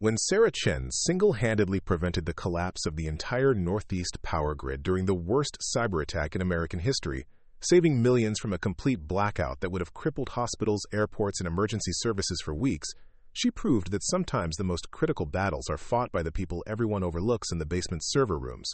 when Sarah Chen single-handedly prevented the collapse of the entire Northeast power grid during the worst cyber attack in American history, saving millions from a complete blackout that would have crippled hospitals, airports, and emergency services for weeks, she proved that sometimes the most critical battles are fought by the people everyone overlooks in the basement server rooms.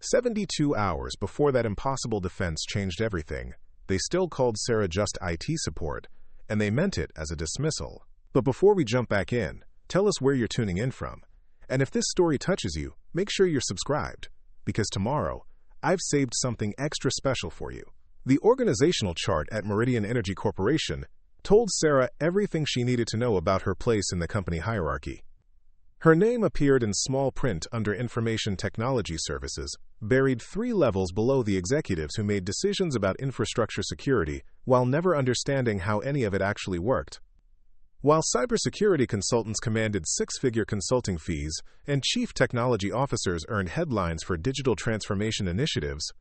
72 hours before that impossible defense changed everything, they still called Sarah just IT support, and they meant it as a dismissal. But before we jump back in, tell us where you're tuning in from. And if this story touches you, make sure you're subscribed, because tomorrow, I've saved something extra special for you. The organizational chart at Meridian Energy Corporation told Sarah everything she needed to know about her place in the company hierarchy. Her name appeared in small print under Information Technology Services, buried 3 levels below the executives who made decisions about infrastructure security while never understanding how any of it actually worked. While cybersecurity consultants commanded 6-figure consulting fees and chief technology officers earned headlines for digital transformation initiatives,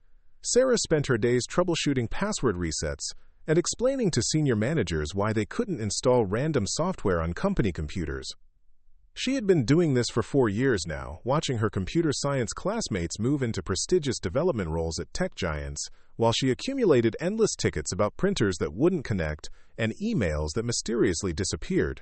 Sarah spent her days troubleshooting password resets and explaining to senior managers why they couldn't install random software on company computers. She had been doing this for 4 years now, watching her computer science classmates move into prestigious development roles at tech giants, while she accumulated endless tickets about printers that wouldn't connect and emails that mysteriously disappeared.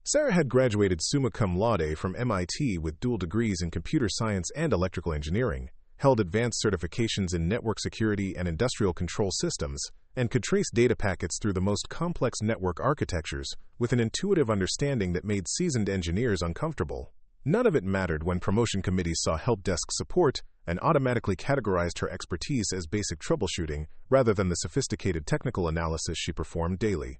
Sarah had graduated summa cum laude from MIT with dual degrees in computer science and electrical engineering, held advanced certifications in network security and industrial control systems, and could trace data packets through the most complex network architectures with an intuitive understanding that made seasoned engineers uncomfortable. None of it mattered when promotion committees saw help desk support and automatically categorized her expertise as basic troubleshooting rather than the sophisticated technical analysis she performed daily.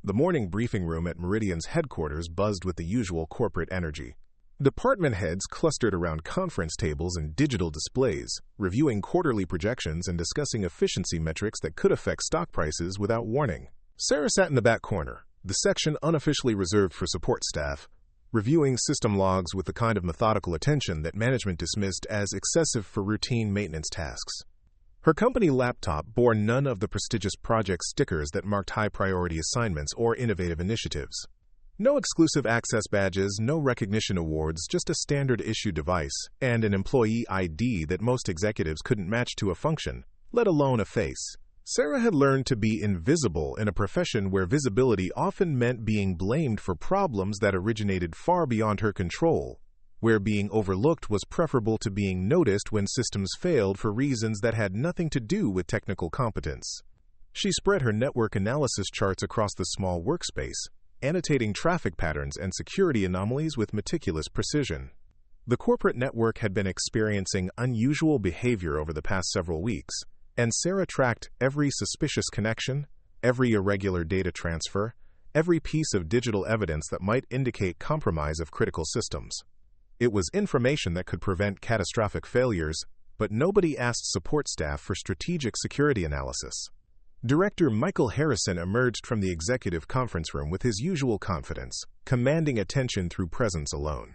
The morning briefing room at Meridian's headquarters buzzed with the usual corporate energy. Department heads clustered around conference tables and digital displays, reviewing quarterly projections and discussing efficiency metrics that could affect stock prices without warning. Sarah sat in the back corner, the section unofficially reserved for support staff, reviewing system logs with the kind of methodical attention that management dismissed as excessive for routine maintenance tasks. Her company laptop bore none of the prestigious project stickers that marked high-priority assignments or innovative initiatives. No exclusive access badges, no recognition awards, just a standard-issue device and an employee ID that most executives couldn't match to a function, let alone a face. Sarah had learned to be invisible in a profession where visibility often meant being blamed for problems that originated far beyond her control, where being overlooked was preferable to being noticed when systems failed for reasons that had nothing to do with technical competence. She spread her network analysis charts across the small workspace, annotating traffic patterns and security anomalies with meticulous precision. The corporate network had been experiencing unusual behavior over the past several weeks, and Sarah tracked every suspicious connection, every irregular data transfer, every piece of digital evidence that might indicate compromise of critical systems. It was information that could prevent catastrophic failures, but nobody asked support staff for strategic security analysis. Director Michael Harrison emerged from the executive conference room with his usual confidence, commanding attention through presence alone.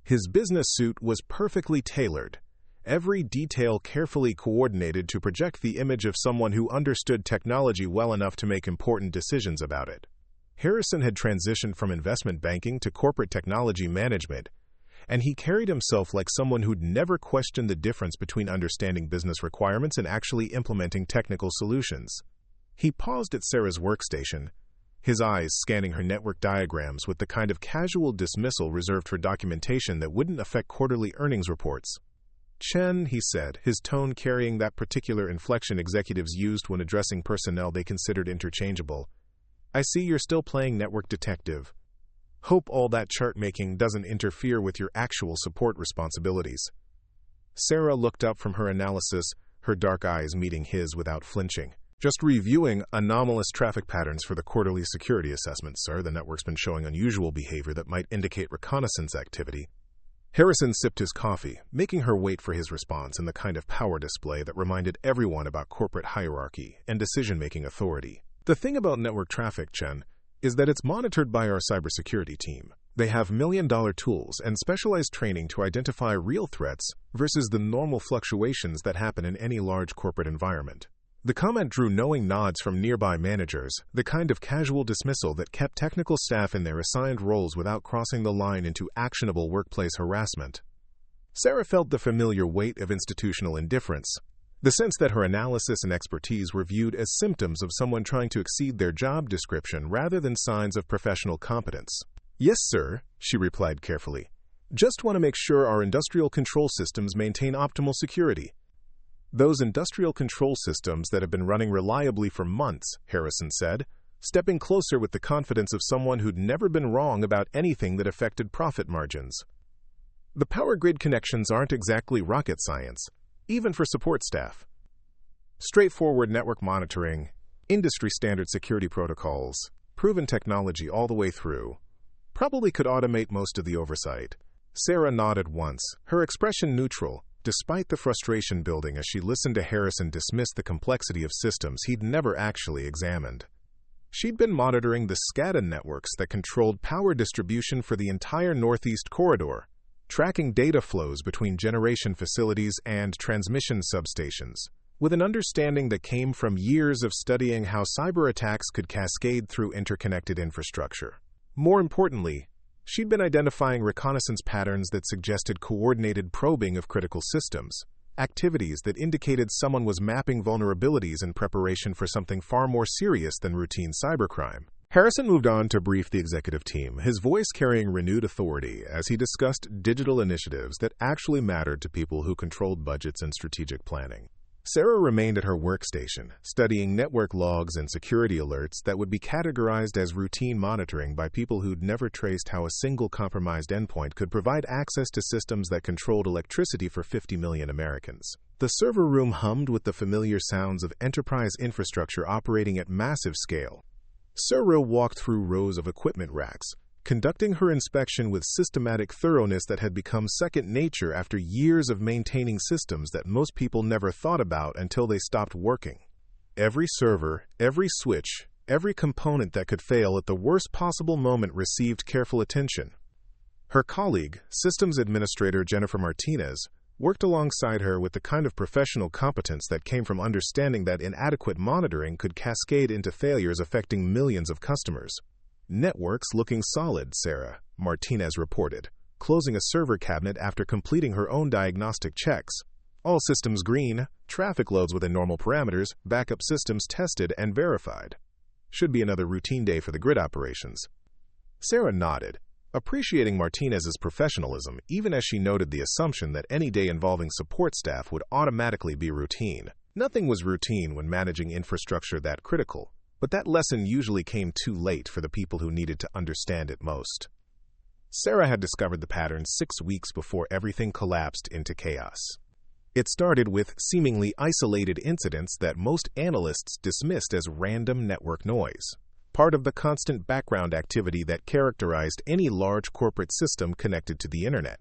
His business suit was perfectly tailored, every detail carefully coordinated to project the image of someone who understood technology well enough to make important decisions about it. Harrison had transitioned from investment banking to corporate technology management, and he carried himself like someone who'd never questioned the difference between understanding business requirements and actually implementing technical solutions. He paused at Sarah's workstation, his eyes scanning her network diagrams with the kind of casual dismissal reserved for documentation that wouldn't affect quarterly earnings reports. "Chen," he said, his tone carrying that particular inflection executives used when addressing personnel they considered interchangeable. "I see you're still playing network detective. Hope all that chart-making doesn't interfere with your actual support responsibilities." Sarah looked up from her analysis, her dark eyes meeting his without flinching. "Just reviewing anomalous traffic patterns for the quarterly security assessment, sir. The network's been showing unusual behavior that might indicate reconnaissance activity." Harrison sipped his coffee, making her wait for his response in the kind of power display that reminded everyone about corporate hierarchy and decision-making authority. "The thing about network traffic, Chen, is that it's monitored by our cybersecurity team. They have million-dollar tools and specialized training to identify real threats versus the normal fluctuations that happen in any large corporate environment. The comment drew knowing nods from nearby managers, the kind of casual dismissal that kept technical staff in their assigned roles without crossing the line into actionable workplace harassment. Sarah felt the familiar weight of institutional indifference, the sense that her analysis and expertise were viewed as symptoms of someone trying to exceed their job description rather than signs of professional competence. "Yes, sir," she replied carefully. "Just want to make sure our industrial control systems maintain optimal security." "Those industrial control systems that have been running reliably for months," Harrison said, stepping closer with the confidence of someone who'd never been wrong about anything that affected profit margins. "The power grid connections aren't exactly rocket science, even for support staff. Straightforward network monitoring, industry-standard security protocols, proven technology all the way through. Probably could automate most of the oversight." Sarah nodded once, her expression neutral, despite the frustration building as she listened to Harrison dismiss the complexity of systems he'd never actually examined. She'd been monitoring the SCADA networks that controlled power distribution for the entire Northeast Corridor, tracking data flows between generation facilities and transmission substations, with an understanding that came from years of studying how cyber attacks could cascade through interconnected infrastructure. More importantly, she'd been identifying reconnaissance patterns that suggested coordinated probing of critical systems, activities that indicated someone was mapping vulnerabilities in preparation for something far more serious than routine cybercrime. Harrison moved on to brief the executive team, his voice carrying renewed authority as he discussed digital initiatives that actually mattered to people who controlled budgets and strategic planning. Sarah remained at her workstation, studying network logs and security alerts that would be categorized as routine monitoring by people who'd never traced how a single compromised endpoint could provide access to systems that controlled electricity for 50 million Americans. The server room hummed with the familiar sounds of enterprise infrastructure operating at massive scale. Sarah walked through rows of equipment racks, conducting her inspection with systematic thoroughness that had become second nature after years of maintaining systems that most people never thought about until they stopped working. Every server, every switch, every component that could fail at the worst possible moment received careful attention. Her colleague, Systems Administrator Jennifer Martinez, worked alongside her with the kind of professional competence that came from understanding that inadequate monitoring could cascade into failures affecting millions of customers. "Network's looking solid, Sarah," Martinez reported, closing a server cabinet after completing her own diagnostic checks. "All systems green, traffic loads within normal parameters, backup systems tested and verified. Should be another routine day for the grid operations." Sarah nodded, appreciating Martinez's professionalism even as she noted the assumption that any day involving support staff would automatically be routine. Nothing was routine when managing infrastructure that critical, but that lesson usually came too late for the people who needed to understand it most. Sarah had discovered the pattern 6 weeks before everything collapsed into chaos. It started with seemingly isolated incidents that most analysts dismissed as random network noise, part of the constant background activity that characterized any large corporate system connected to the internet.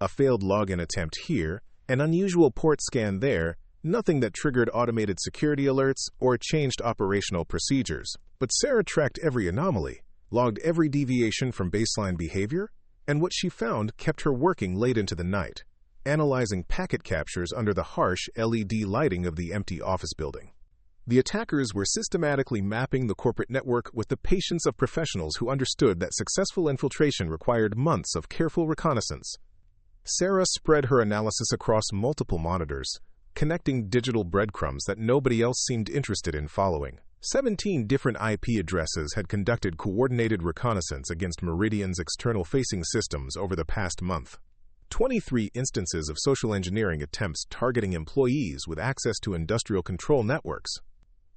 A failed login attempt here, an unusual port scan there, nothing that triggered automated security alerts or changed operational procedures. But Sarah tracked every anomaly, logged every deviation from baseline behavior, and what she found kept her working late into the night, analyzing packet captures under the harsh LED lighting of the empty office building. The attackers were systematically mapping the corporate network with the patience of professionals who understood that successful infiltration required months of careful reconnaissance. Sarah spread her analysis across multiple monitors, connecting digital breadcrumbs that nobody else seemed interested in following. 17 different IP addresses had conducted coordinated reconnaissance against Meridian's external-facing systems over the past month. 23 instances of social engineering attempts targeting employees with access to industrial control networks.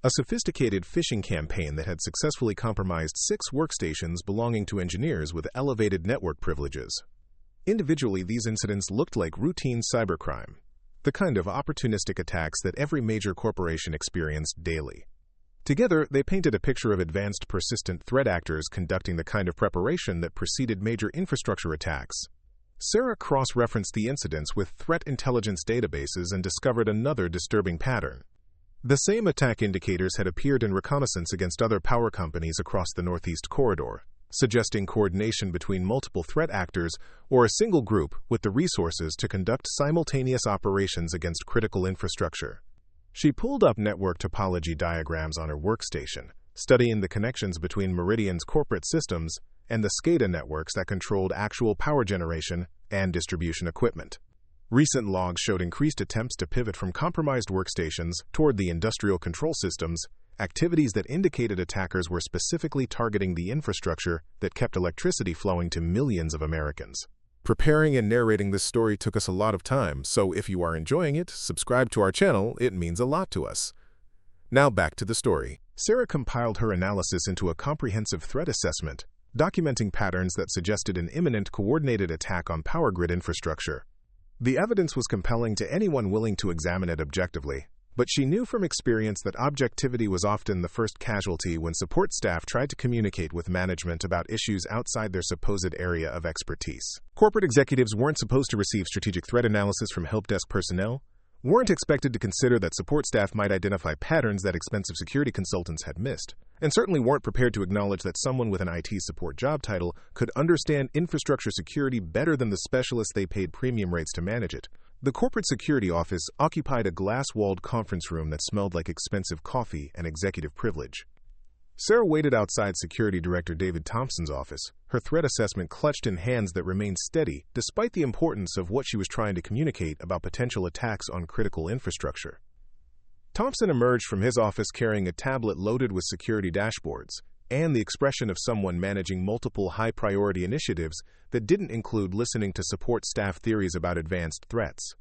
A sophisticated phishing campaign that had successfully compromised 6 workstations belonging to engineers with elevated network privileges. Individually, these incidents looked like routine cybercrime, the kind of opportunistic attacks that every major corporation experienced daily. Together, they painted a picture of advanced persistent threat actors conducting the kind of preparation that preceded major infrastructure attacks. Sarah cross-referenced the incidents with threat intelligence databases and discovered another disturbing pattern. The same attack indicators had appeared in reconnaissance against other power companies across the Northeast Corridor, suggesting coordination between multiple threat actors or a single group with the resources to conduct simultaneous operations against critical infrastructure. She pulled up network topology diagrams on her workstation, studying the connections between Meridian's corporate systems and the SCADA networks that controlled actual power generation and distribution equipment. Recent logs showed increased attempts to pivot from compromised workstations toward the industrial control systems, activities that indicated attackers were specifically targeting the infrastructure that kept electricity flowing to millions of Americans. Preparing and narrating this story took us a lot of time, so if you are enjoying it, subscribe to our channel. It means a lot to us. Now back to the story. Sarah compiled her analysis into a comprehensive threat assessment, documenting patterns that suggested an imminent coordinated attack on power grid infrastructure. The evidence was compelling to anyone willing to examine it objectively, but she knew from experience that objectivity was often the first casualty when support staff tried to communicate with management about issues outside their supposed area of expertise. Corporate executives weren't supposed to receive strategic threat analysis from help desk personnel, weren't expected to consider that support staff might identify patterns that expensive security consultants had missed, and certainly weren't prepared to acknowledge that someone with an IT support job title could understand infrastructure security better than the specialists they paid premium rates to manage it. The corporate security office occupied a glass-walled conference room that smelled like expensive coffee and executive privilege. Sarah waited outside Security Director David Thompson's office, her threat assessment clutched in hands that remained steady despite the importance of what she was trying to communicate about potential attacks on critical infrastructure. Thompson emerged from his office carrying a tablet loaded with security dashboards and the expression of someone managing multiple high-priority initiatives that didn't include listening to support staff theories about advanced threats.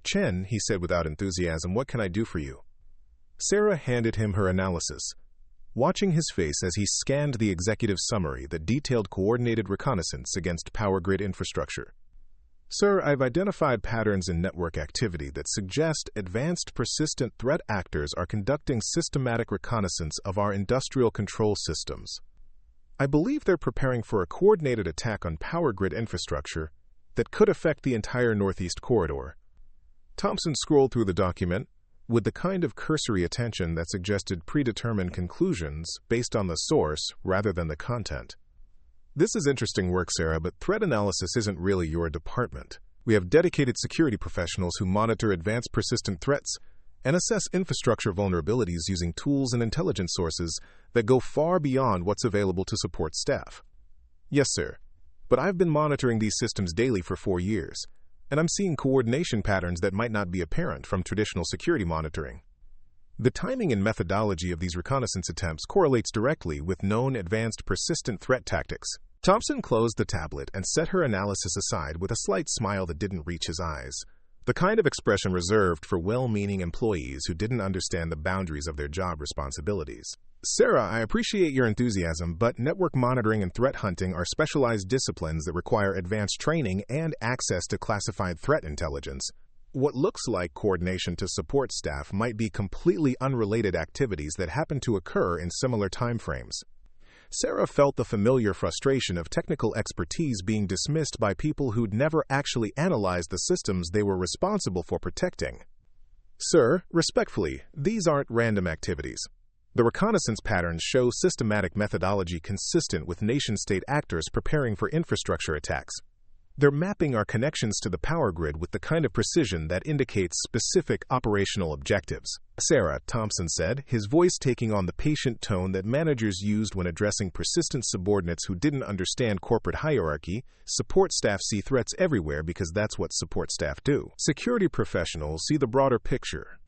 "Chen," he said without enthusiasm, "what can I do for you?" Sarah handed him her analysis, watching his face as he scanned the executive summary that detailed coordinated reconnaissance against power grid infrastructure. "Sir, I've identified patterns in network activity that suggest advanced persistent threat actors are conducting systematic reconnaissance of our industrial control systems. I believe they're preparing for a coordinated attack on power grid infrastructure that could affect the entire Northeast corridor." Thompson scrolled through the document with the kind of cursory attention that suggested predetermined conclusions based on the source rather than the content. "This is interesting work, Sarah, but threat analysis isn't really your department. We have dedicated security professionals who monitor advanced persistent threats and assess infrastructure vulnerabilities using tools and intelligence sources that go far beyond what's available to support staff." "Yes, sir, but I've been monitoring these systems daily for 4 years, and I'm seeing coordination patterns that might not be apparent from traditional security monitoring. The timing and methodology of these reconnaissance attempts correlates directly with known advanced persistent threat tactics." Thompson closed the tablet and set her analysis aside with a slight smile that didn't reach his eyes, the kind of expression reserved for well-meaning employees who didn't understand the boundaries of their job responsibilities. "Sarah, I appreciate your enthusiasm, but network monitoring and threat hunting are specialized disciplines that require advanced training and access to classified threat intelligence. What looks like coordination to support staff might be completely unrelated activities that happen to occur in similar timeframes." Sarah felt the familiar frustration of technical expertise being dismissed by people who'd never actually analyzed the systems they were responsible for protecting. "Sir, respectfully, these aren't random activities. The reconnaissance patterns show systematic methodology consistent with nation-state actors preparing for infrastructure attacks. They're mapping our connections to the power grid with the kind of precision that indicates specific operational objectives." "Sarah," Thompson said, his voice taking on the patient tone that managers used when addressing persistent subordinates who didn't understand corporate hierarchy, "support staff see threats everywhere because that's what support staff do. Security professionals see the broader picture.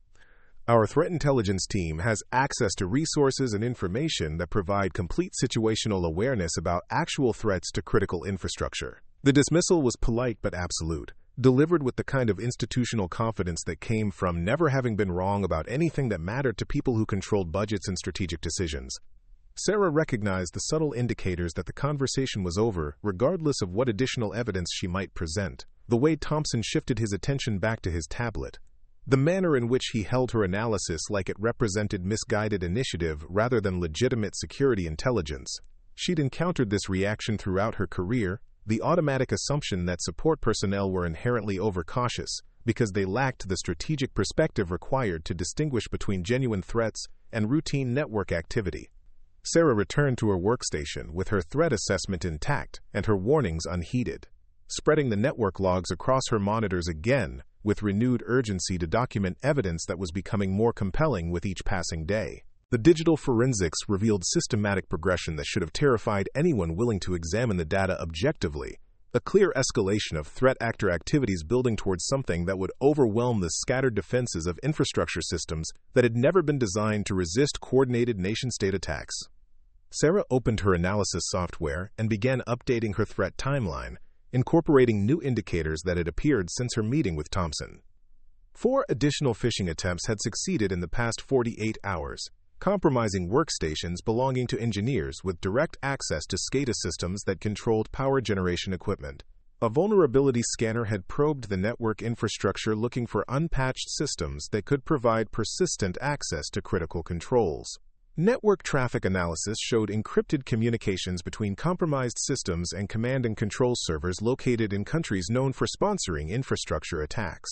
Our threat intelligence team has access to resources and information that provide complete situational awareness about actual threats to critical infrastructure." The dismissal was polite but absolute, delivered with the kind of institutional confidence that came from never having been wrong about anything that mattered to people who controlled budgets and strategic decisions. Sarah recognized the subtle indicators that the conversation was over, regardless of what additional evidence she might present. The way Thompson shifted his attention back to his tablet, the manner in which he held her analysis like it represented misguided initiative rather than legitimate security intelligence. She'd encountered this reaction throughout her career, the automatic assumption that support personnel were inherently overcautious because they lacked the strategic perspective required to distinguish between genuine threats and routine network activity. Sarah returned to her workstation with her threat assessment intact and her warnings unheeded. Spreading the network logs across her monitors again, with renewed urgency to document evidence that was becoming more compelling with each passing day. The digital forensics revealed systematic progression that should have terrified anyone willing to examine the data objectively, a clear escalation of threat actor activities building towards something that would overwhelm the scattered defenses of infrastructure systems that had never been designed to resist coordinated nation-state attacks. Sarah opened her analysis software and began updating her threat timeline, incorporating new indicators that had appeared since her meeting with Thompson. 4 additional phishing attempts had succeeded in the past 48 hours, compromising workstations belonging to engineers with direct access to SCADA systems that controlled power generation equipment. A vulnerability scanner had probed the network infrastructure looking for unpatched systems that could provide persistent access to critical controls. Network traffic analysis showed encrypted communications between compromised systems and command and control servers located in countries known for sponsoring infrastructure attacks.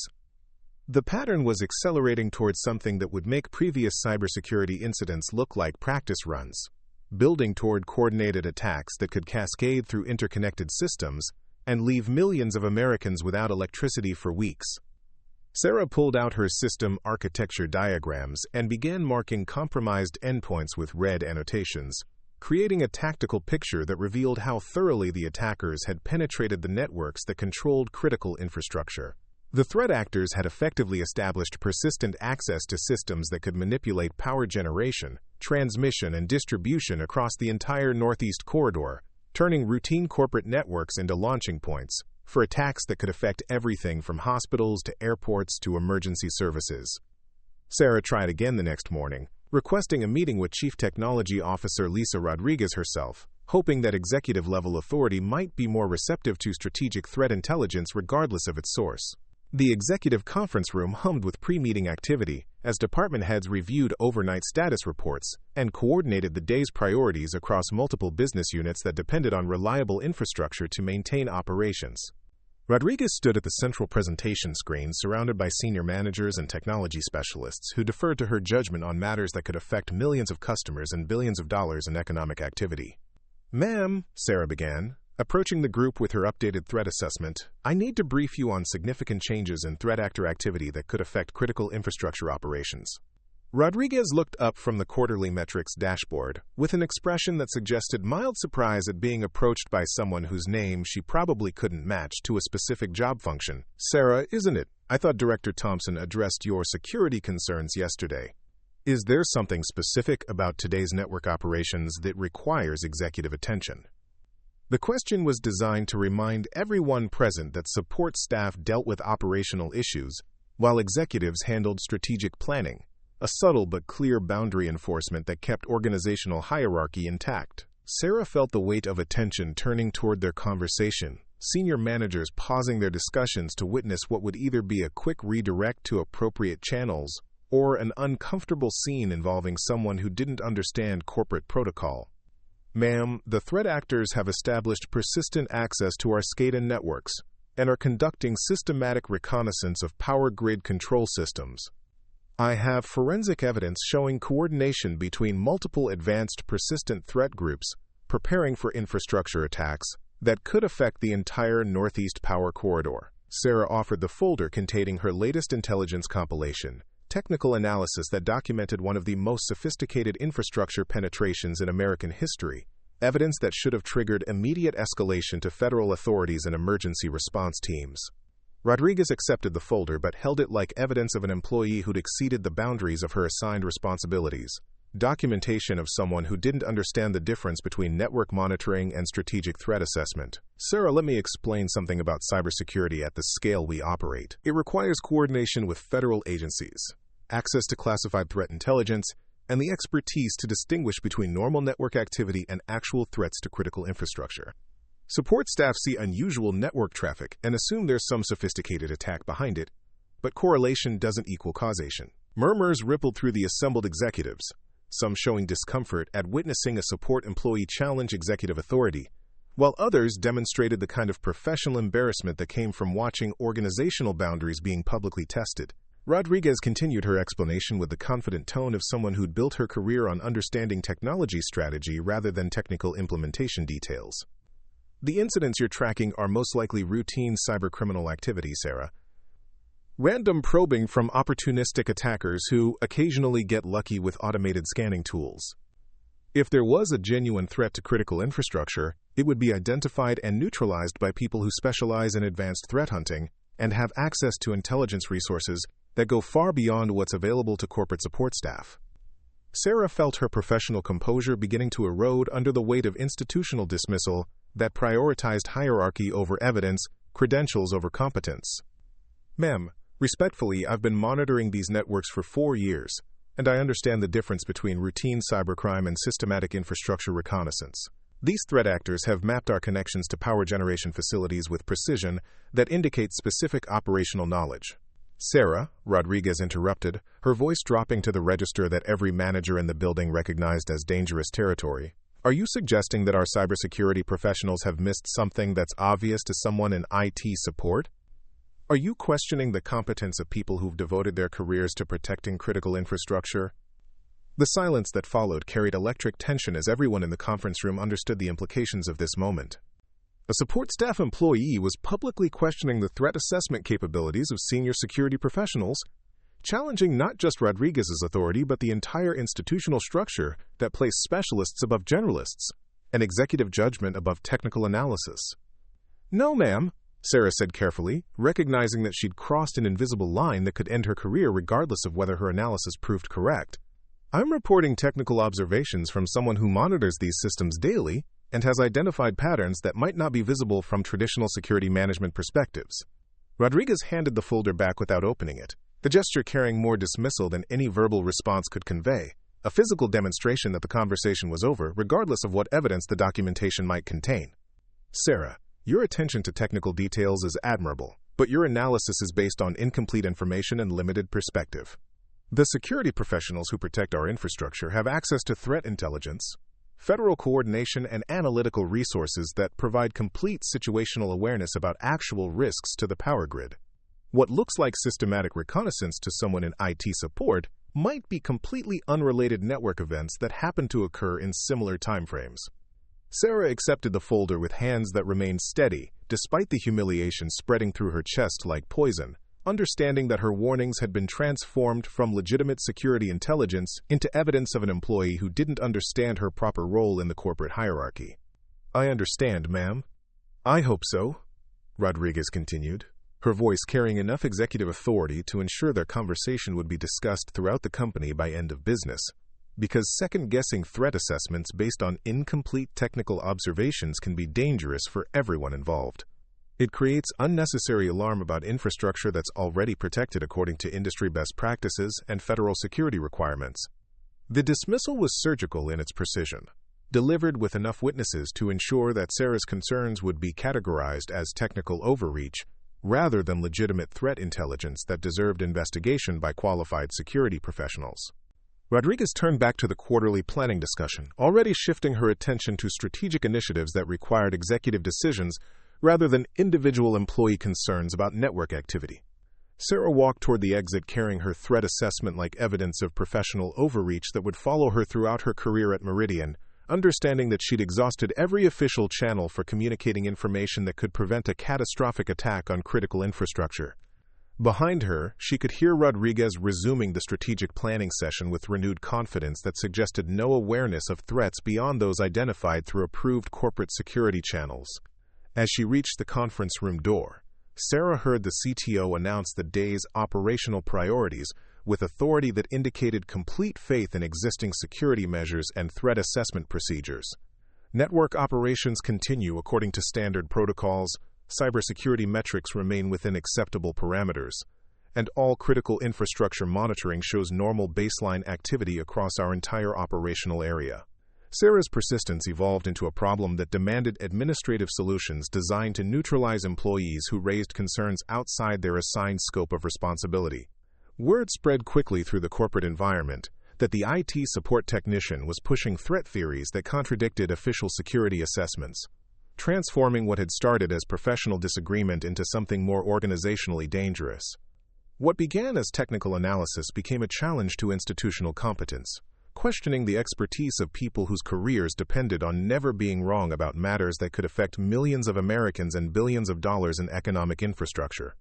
The pattern was accelerating towards something that would make previous cybersecurity incidents look like practice runs, building toward coordinated attacks that could cascade through interconnected systems and leave millions of Americans without electricity for weeks. Sarah pulled out her system architecture diagrams and began marking compromised endpoints with red annotations, creating a tactical picture that revealed how thoroughly the attackers had penetrated the networks that controlled critical infrastructure. The threat actors had effectively established persistent access to systems that could manipulate power generation, transmission, and distribution across the entire Northeast corridor, turning routine corporate networks into launching points for attacks that could affect everything from hospitals to airports to emergency services. Sarah tried again the next morning, requesting a meeting with Chief Technology Officer Lisa Rodriguez herself, hoping that executive-level authority might be more receptive to strategic threat intelligence regardless of its source. The executive conference room hummed with pre-meeting activity as department heads reviewed overnight status reports and coordinated the day's priorities across multiple business units that depended on reliable infrastructure to maintain operations. Rodriguez stood at the central presentation screen surrounded by senior managers and technology specialists who deferred to her judgment on matters that could affect millions of customers and billions of dollars in economic activity. "Ma'am," Sarah began, approaching the group with her updated threat assessment, "I need to brief you on significant changes in threat actor activity that could affect critical infrastructure operations." Rodriguez looked up from the quarterly metrics dashboard with an expression that suggested mild surprise at being approached by someone whose name she probably couldn't match to a specific job function. "Sarah, isn't it? I thought Director Thompson addressed your security concerns yesterday. Is there something specific about today's network operations that requires executive attention?" The question was designed to remind everyone present that support staff dealt with operational issues, while executives handled strategic planning, a subtle but clear boundary enforcement that kept organizational hierarchy intact. Sarah felt the weight of attention turning toward their conversation, senior managers pausing their discussions to witness what would either be a quick redirect to appropriate channels or an uncomfortable scene involving someone who didn't understand corporate protocol. "Ma'am, the threat actors have established persistent access to our SCADA networks and are conducting systematic reconnaissance of power grid control systems. I have forensic evidence showing coordination between multiple advanced persistent threat groups preparing for infrastructure attacks that could affect the entire Northeast power corridor." Sarah offered the folder containing her latest intelligence compilation, technical analysis that documented one of the most sophisticated infrastructure penetrations in American history, evidence that should have triggered immediate escalation to federal authorities and emergency response teams. Rodriguez accepted the folder but held it like evidence of an employee who'd exceeded the boundaries of her assigned responsibilities, documentation of someone who didn't understand the difference between network monitoring and strategic threat assessment. "Sarah, let me explain something about cybersecurity at the scale we operate. It requires coordination with federal agencies, access to classified threat intelligence, and the expertise to distinguish between normal network activity and actual threats to critical infrastructure. Support staff see unusual network traffic and assume there's some sophisticated attack behind it, but correlation doesn't equal causation." Murmurs rippled through the assembled executives, some showing discomfort at witnessing a support employee challenge executive authority, while others demonstrated the kind of professional embarrassment that came from watching organizational boundaries being publicly tested. Rodriguez continued her explanation with the confident tone of someone who'd built her career on understanding technology strategy rather than technical implementation details. "The incidents you're tracking are most likely routine cybercriminal activity, Sarah. Random probing from opportunistic attackers who occasionally get lucky with automated scanning tools. If there was a genuine threat to critical infrastructure, it would be identified and neutralized by people who specialize in advanced threat hunting and have access to intelligence resources that go far beyond what's available to corporate support staff. Sarah felt her professional composure beginning to erode under the weight of institutional dismissal that prioritized hierarchy over evidence, credentials over competence. "Ma'am, respectfully, I've been monitoring these networks for 4 years, and I understand the difference between routine cybercrime and systematic infrastructure reconnaissance. These threat actors have mapped our connections to power generation facilities with precision that indicates specific operational knowledge." "Sarah," Rodriguez interrupted, her voice dropping to the register that every manager in the building recognized as dangerous territory. "Are you suggesting that our cybersecurity professionals have missed something that's obvious to someone in IT support? Are you questioning the competence of people who've devoted their careers to protecting critical infrastructure?" The silence that followed carried electric tension as everyone in the conference room understood the implications of this moment. A support staff employee was publicly questioning the threat assessment capabilities of senior security professionals, challenging not just Rodriguez's authority but the entire institutional structure that placed specialists above generalists and executive judgment above technical analysis. "No, ma'am," Sarah said carefully, recognizing that she'd crossed an invisible line that could end her career regardless of whether her analysis proved correct. "I'm reporting technical observations from someone who monitors these systems daily and has identified patterns that might not be visible from traditional security management perspectives." Rodriguez handed the folder back without opening it, the gesture carrying more dismissal than any verbal response could convey, a physical demonstration that the conversation was over regardless of what evidence the documentation might contain. "Sarah, your attention to technical details is admirable, but your analysis is based on incomplete information and limited perspective. The security professionals who protect our infrastructure have access to threat intelligence, federal coordination, and analytical resources that provide complete situational awareness about actual risks to the power grid. What looks like systematic reconnaissance to someone in IT support might be completely unrelated network events that happen to occur in similar timeframes." Sarah accepted the folder with hands that remained steady, despite the humiliation spreading through her chest like poison, understanding that her warnings had been transformed from legitimate security intelligence into evidence of an employee who didn't understand her proper role in the corporate hierarchy. "I understand, ma'am." "I hope so," Rodriguez continued, her voice carrying enough executive authority to ensure their conversation would be discussed throughout the company by end of business. Because second-guessing threat assessments based on incomplete technical observations can be dangerous for everyone involved. It creates unnecessary alarm about infrastructure that's already protected according to industry best practices and federal security requirements. The dismissal was surgical in its precision, delivered with enough witnesses to ensure that Sarah's concerns would be categorized as technical overreach rather than legitimate threat intelligence that deserved investigation by qualified security professionals. Rodriguez turned back to the quarterly planning discussion, already shifting her attention to strategic initiatives that required executive decisions rather than individual employee concerns about network activity. Sarah walked toward the exit carrying her threat assessment like evidence of professional overreach that would follow her throughout her career at Meridian, understanding that she'd exhausted every official channel for communicating information that could prevent a catastrophic attack on critical infrastructure. Behind her, she could hear Rodriguez resuming the strategic planning session with renewed confidence that suggested no awareness of threats beyond those identified through approved corporate security channels. As she reached the conference room door, Sarah heard the CTO announce the day's operational priorities with authority that indicated complete faith in existing security measures and threat assessment procedures. Network operations continue according to standard protocols, cybersecurity metrics remain within acceptable parameters, and all critical infrastructure monitoring shows normal baseline activity across our entire operational area. Sarah's persistence evolved into a problem that demanded administrative solutions designed to neutralize employees who raised concerns outside their assigned scope of responsibility. Word spread quickly through the corporate environment that the IT support technician was pushing threat theories that contradicted official security assessments, transforming what had started as professional disagreement into something more organizationally dangerous. What began as technical analysis became a challenge to institutional competence, questioning the expertise of people whose careers depended on never being wrong about matters that could affect millions of Americans and billions of dollars in economic infrastructure.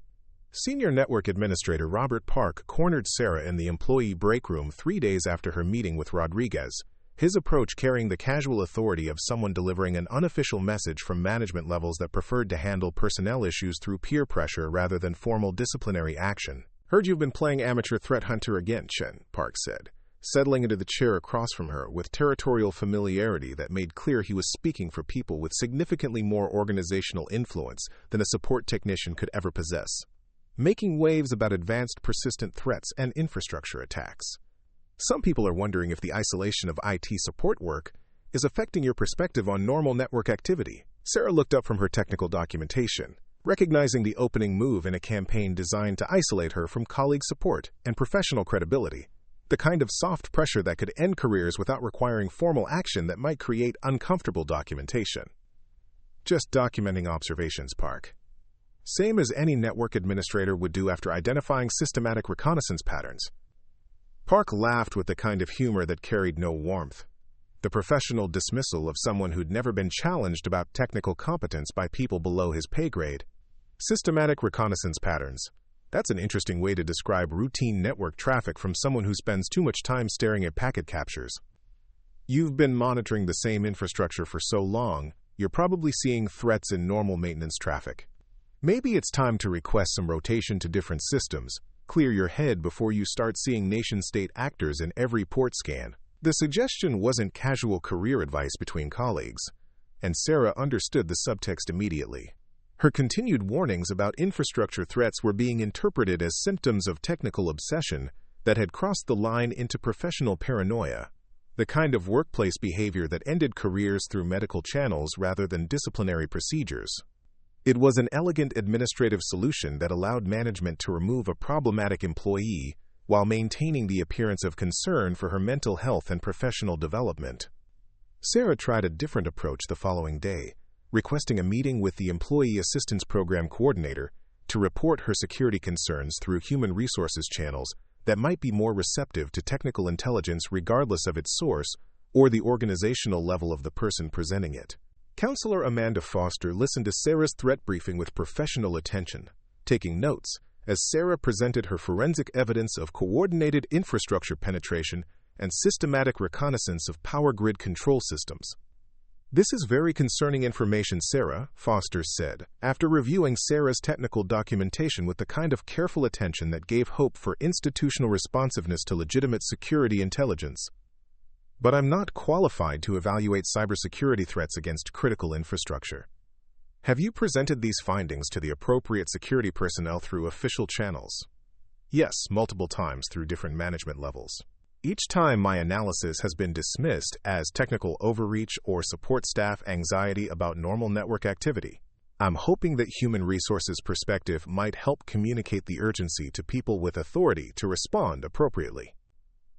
Senior Network Administrator Robert Park cornered Sarah in the employee break room 3 days after her meeting with Rodriguez, his approach carrying the casual authority of someone delivering an unofficial message from management levels that preferred to handle personnel issues through peer pressure rather than formal disciplinary action. "Heard you've been playing amateur threat hunter again, Chen," Park said, settling into the chair across from her with territorial familiarity that made clear he was speaking for people with significantly more organizational influence than a support technician could ever possess. Making waves about advanced persistent threats and infrastructure attacks. Some people are wondering if the isolation of IT support work is affecting your perspective on normal network activity. Sarah looked up from her technical documentation, recognizing the opening move in a campaign designed to isolate her from colleague support and professional credibility, the kind of soft pressure that could end careers without requiring formal action that might create uncomfortable documentation. "Just documenting observations, Park. Same as any network administrator would do after identifying systematic reconnaissance patterns." Park laughed with the kind of humor that carried no warmth. The professional dismissal of someone who'd never been challenged about technical competence by people below his pay grade. Systematic reconnaissance patterns. That's an interesting way to describe routine network traffic from someone who spends too much time staring at packet captures. You've been monitoring the same infrastructure for so long, you're probably seeing threats in normal maintenance traffic. Maybe it's time to request some rotation to different systems. Clear your head before you start seeing nation-state actors in every port scan. The suggestion wasn't casual career advice between colleagues, and Sarah understood the subtext immediately. Her continued warnings about infrastructure threats were being interpreted as symptoms of technical obsession that had crossed the line into professional paranoia, the kind of workplace behavior that ended careers through medical channels rather than disciplinary procedures. It was an elegant administrative solution that allowed management to remove a problematic employee while maintaining the appearance of concern for her mental health and professional development. Sarah tried a different approach the following day, requesting a meeting with the Employee Assistance Program Coordinator to report her security concerns through human resources channels that might be more receptive to technical intelligence regardless of its source or the organizational level of the person presenting it. Counselor Amanda Foster listened to Sarah's threat briefing with professional attention, taking notes as Sarah presented her forensic evidence of coordinated infrastructure penetration and systematic reconnaissance of power grid control systems. "This is very concerning information, Sarah," Foster said, after reviewing Sarah's technical documentation with the kind of careful attention that gave hope for institutional responsiveness to legitimate security intelligence. "But I'm not qualified to evaluate cybersecurity threats against critical infrastructure. Have you presented these findings to the appropriate security personnel through official channels?" "Yes, multiple times through different management levels. Each time my analysis has been dismissed as technical overreach or support staff anxiety about normal network activity. I'm hoping that human resources perspective might help communicate the urgency to people with authority to respond appropriately."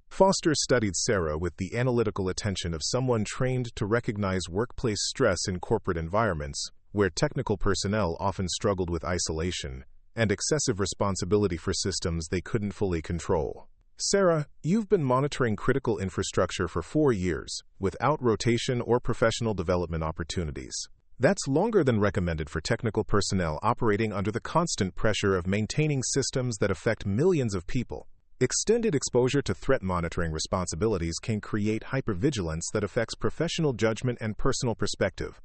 Foster studied Sarah with the analytical attention of someone trained to recognize workplace stress in corporate environments, where technical personnel often struggled with isolation and excessive responsibility for systems they couldn't fully control. "Sarah, you've been monitoring critical infrastructure for 4 years, without rotation or professional development opportunities. That's longer than recommended for technical personnel operating under the constant pressure of maintaining systems that affect millions of people. Extended exposure to threat monitoring responsibilities can create hypervigilance that affects professional judgment and personal perspective."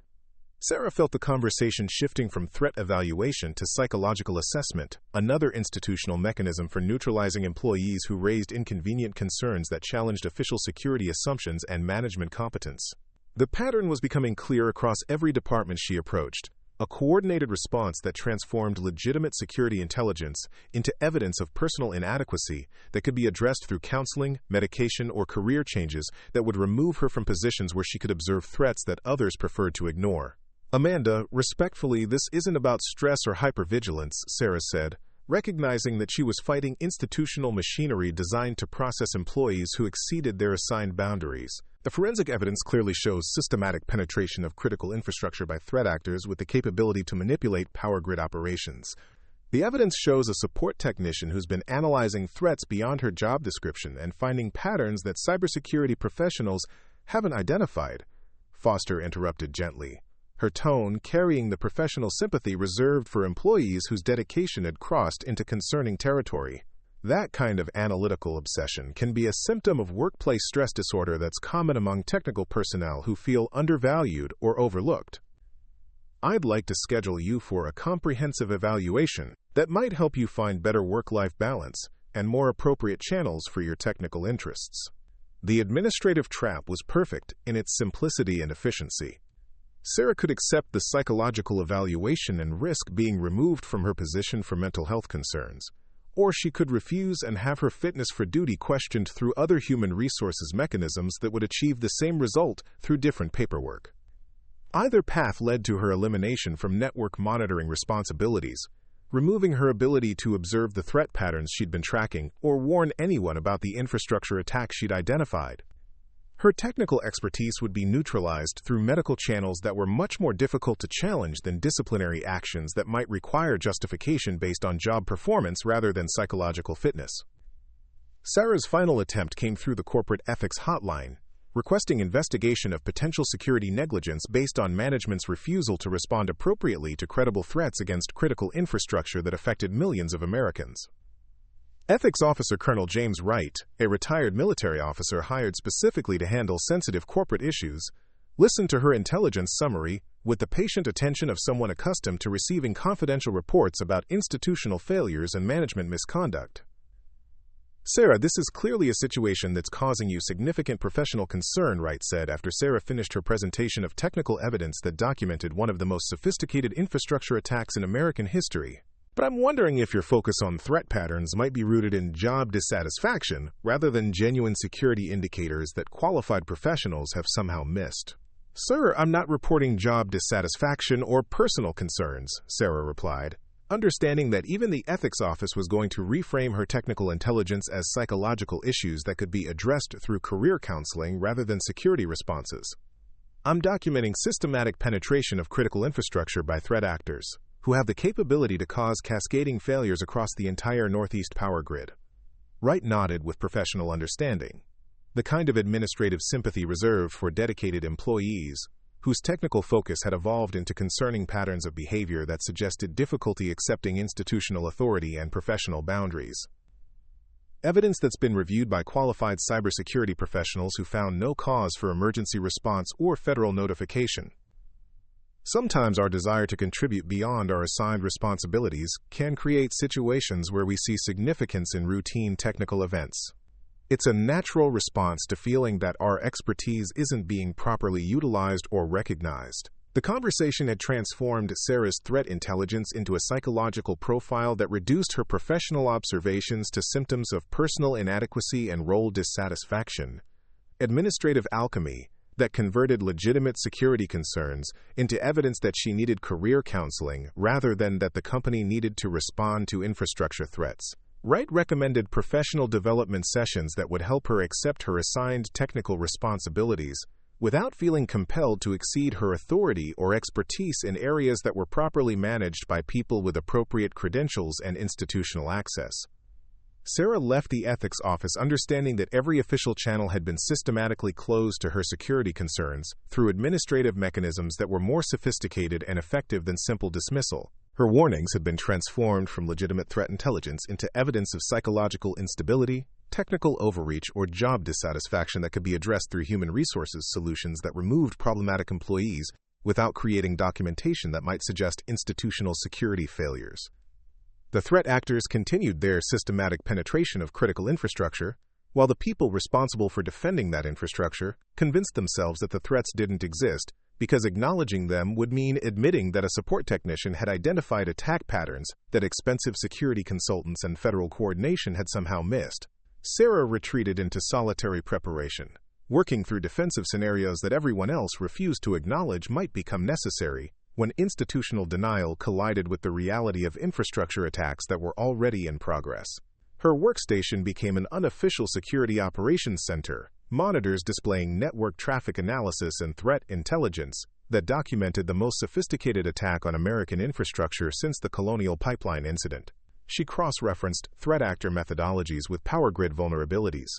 Sarah felt the conversation shifting from threat evaluation to psychological assessment, another institutional mechanism for neutralizing employees who raised inconvenient concerns that challenged official security assumptions and management competence. The pattern was becoming clear across every department she approached, a coordinated response that transformed legitimate security intelligence into evidence of personal inadequacy that could be addressed through counseling, medication, or career changes that would remove her from positions where she could observe threats that others preferred to ignore. "Amanda, respectfully, this isn't about stress or hypervigilance," Sarah said, recognizing that she was fighting institutional machinery designed to process employees who exceeded their assigned boundaries. "The forensic evidence clearly shows systematic penetration of critical infrastructure by threat actors with the capability to manipulate power grid operations. The evidence shows a support technician who's been analyzing threats beyond her job description and finding patterns that cybersecurity professionals haven't identified," Foster interrupted gently. her tone carrying the professional sympathy reserved for employees whose dedication had crossed into concerning territory. That kind of analytical obsession can be a symptom of workplace stress disorder that's common among technical personnel who feel undervalued or overlooked. I'd like to schedule you for a comprehensive evaluation that might help you find better work-life balance and more appropriate channels for your technical interests. The administrative trap was perfect in its simplicity and efficiency. Sarah could accept the psychological evaluation and risk being removed from her position for mental health concerns, or she could refuse and have her fitness for duty questioned through other human resources mechanisms that would achieve the same result through different paperwork. Either path led to her elimination from network monitoring responsibilities, removing her ability to observe the threat patterns she'd been tracking or warn anyone about the infrastructure attacks she'd identified. Her technical expertise would be neutralized through medical channels that were much more difficult to challenge than disciplinary actions that might require justification based on job performance rather than psychological fitness. Sarah's final attempt came through the corporate ethics hotline, requesting investigation of potential security negligence based on management's refusal to respond appropriately to credible threats against critical infrastructure that affected millions of Americans. Ethics Officer Colonel James Wright, a retired military officer hired specifically to handle sensitive corporate issues, listened to her intelligence summary with the patient attention of someone accustomed to receiving confidential reports about institutional failures and management misconduct. "Sarah, this is clearly a situation that's causing you significant professional concern," Wright said after Sarah finished her presentation of technical evidence that documented one of the most sophisticated infrastructure attacks in American history. "But I'm wondering if your focus on threat patterns might be rooted in job dissatisfaction rather than genuine security indicators that qualified professionals have somehow missed." "Sir, I'm not reporting job dissatisfaction or personal concerns," Sarah replied, understanding that even the ethics office was going to reframe her technical intelligence as psychological issues that could be addressed through career counseling rather than security responses. "I'm documenting systematic penetration of critical infrastructure by threat actors, who have the capability to cause cascading failures across the entire Northeast power grid." Wright nodded with professional understanding, the kind of administrative sympathy reserved for dedicated employees, whose technical focus had evolved into concerning patterns of behavior that suggested difficulty accepting institutional authority and professional boundaries. Evidence that's been reviewed by qualified cybersecurity professionals who found no cause for emergency response or federal notification. Sometimes our desire to contribute beyond our assigned responsibilities can create situations where we see significance in routine technical events. It's a natural response to feeling that our expertise isn't being properly utilized or recognized. The conversation had transformed Sarah's threat intelligence into a psychological profile that reduced her professional observations to symptoms of personal inadequacy and role dissatisfaction, administrative alchemy that converted legitimate security concerns into evidence that she needed career counseling rather than that the company needed to respond to infrastructure threats. Wright recommended professional development sessions that would help her accept her assigned technical responsibilities without feeling compelled to exceed her authority or expertise in areas that were properly managed by people with appropriate credentials and institutional access. Sarah left the ethics office understanding that every official channel had been systematically closed to her security concerns through administrative mechanisms that were more sophisticated and effective than simple dismissal. Her warnings had been transformed from legitimate threat intelligence into evidence of psychological instability, technical overreach, or job dissatisfaction that could be addressed through human resources solutions that removed problematic employees without creating documentation that might suggest institutional security failures. The threat actors continued their systematic penetration of critical infrastructure, while the people responsible for defending that infrastructure convinced themselves that the threats didn't exist, because acknowledging them would mean admitting that a support technician had identified attack patterns that expensive security consultants and federal coordination had somehow missed. Sarah retreated into solitary preparation, working through defensive scenarios that everyone else refused to acknowledge might become necessary when institutional denial collided with the reality of infrastructure attacks that were already in progress. Her workstation became an unofficial security operations center, monitors displaying network traffic analysis and threat intelligence that documented the most sophisticated attack on American infrastructure since the Colonial Pipeline incident. She cross-referenced threat actor methodologies with power grid vulnerabilities,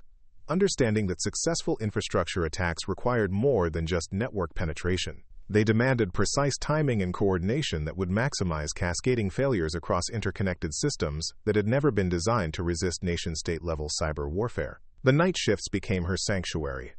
understanding that successful infrastructure attacks required more than just network penetration. They demanded precise timing and coordination that would maximize cascading failures across interconnected systems that had never been designed to resist nation-state-level cyber warfare. The night shifts became her sanctuary,